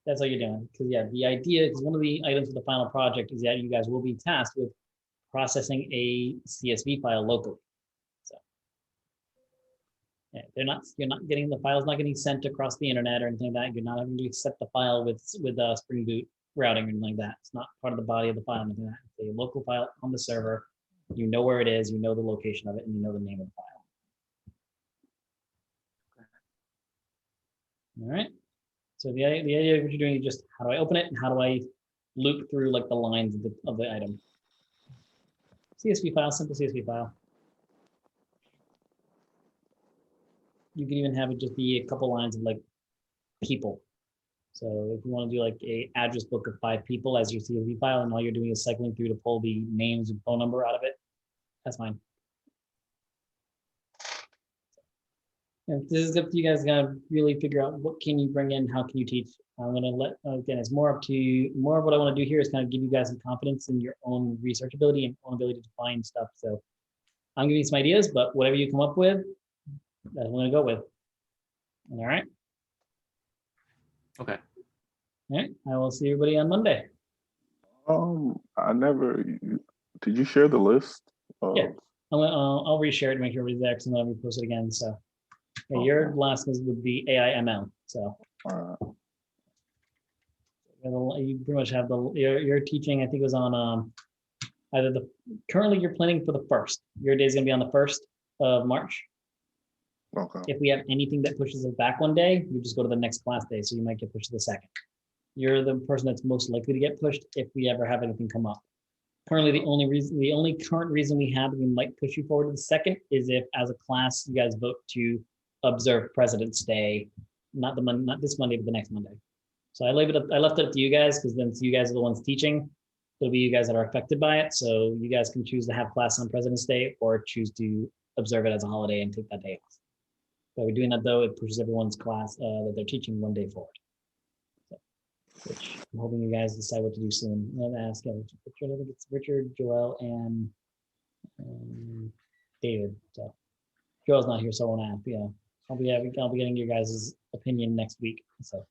that's all you're doing. Because yeah, the idea is one of the items of the final project is that you guys will be tasked with processing a CSV file locally. So Yeah, you're not getting the file's not getting sent across the internet or anything like that. You're not having to accept the file with Spring Boot routing or anything like that. It's not part of the body of the file or anything like that. It's a local file on the server. You know where it is, you know the location of it, and you know the name of the file. All right. So the idea of what you're doing is just how do I open it and how do I loop through like the lines of the item. CSV file, simple CSV file. You can even have it just be a couple lines of like people. So if you want to do like a address book of 5 people as your CSV file, and all you're doing is cycling through to pull the names and phone number out of it, that's fine. And this is up to you guys. Gotta really figure out what can you bring in, how can you teach. I'm gonna let again. It's more up to you. More of what I want to do here is kind of give you guys some confidence in your own research ability and own ability to find stuff. So I'm giving you some ideas, but whatever you come up with, that's what I'm gonna go with. All right. Okay. All right. I will see everybody on Monday. I never. Did you share the list? Yeah. I'll reshare it to make sure everybody's there because I'm gonna repost it again. So yeah, your last is with the AI/ML. So you pretty much have your teaching. I think it was on either currently you're planning for the 1st. Your day is gonna be on the 1st of March. Okay. If we have anything that pushes it back one day, you just go to the next class day. So you might get pushed to the 2nd. You're the person that's most likely to get pushed if we ever have anything come up. Currently, the only current reason we have that we might push you forward to the 2nd is if, as a class, you guys vote to observe President's Day, not this Monday, but the next Monday. So I left it up to you guys because then you guys are the ones teaching. It'll be you guys that are affected by it. So you guys can choose to have class on President's Day or choose to observe it as a holiday and take that day off. By doing that, though, it pushes everyone's class that they're teaching one day forward. So, which I'm hoping you guys decide what to do soon. I'm gonna ask Richard. I think it's Richard, Joel, and David. So Joel's not here, so I won't ask. Yeah, I'll be getting your guys' opinion next week. So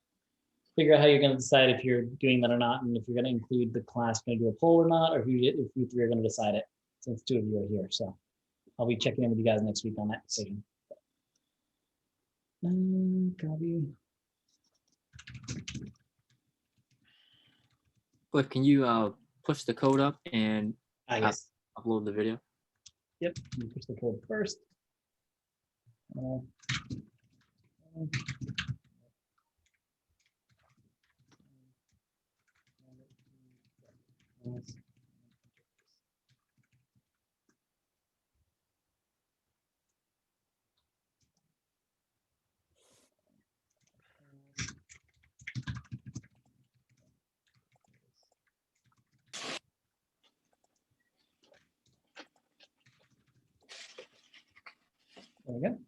figure out how you're gonna decide if you're doing that or not, and if you're gonna include the class, gonna do a poll or not, or if you 3 are gonna decide it. Since 2 of you are here, so I'll be checking in with you guys next week on that decision. Copy. Cliff, can you push the code up and Yes. upload the video? Yep. You push the code first. There we go.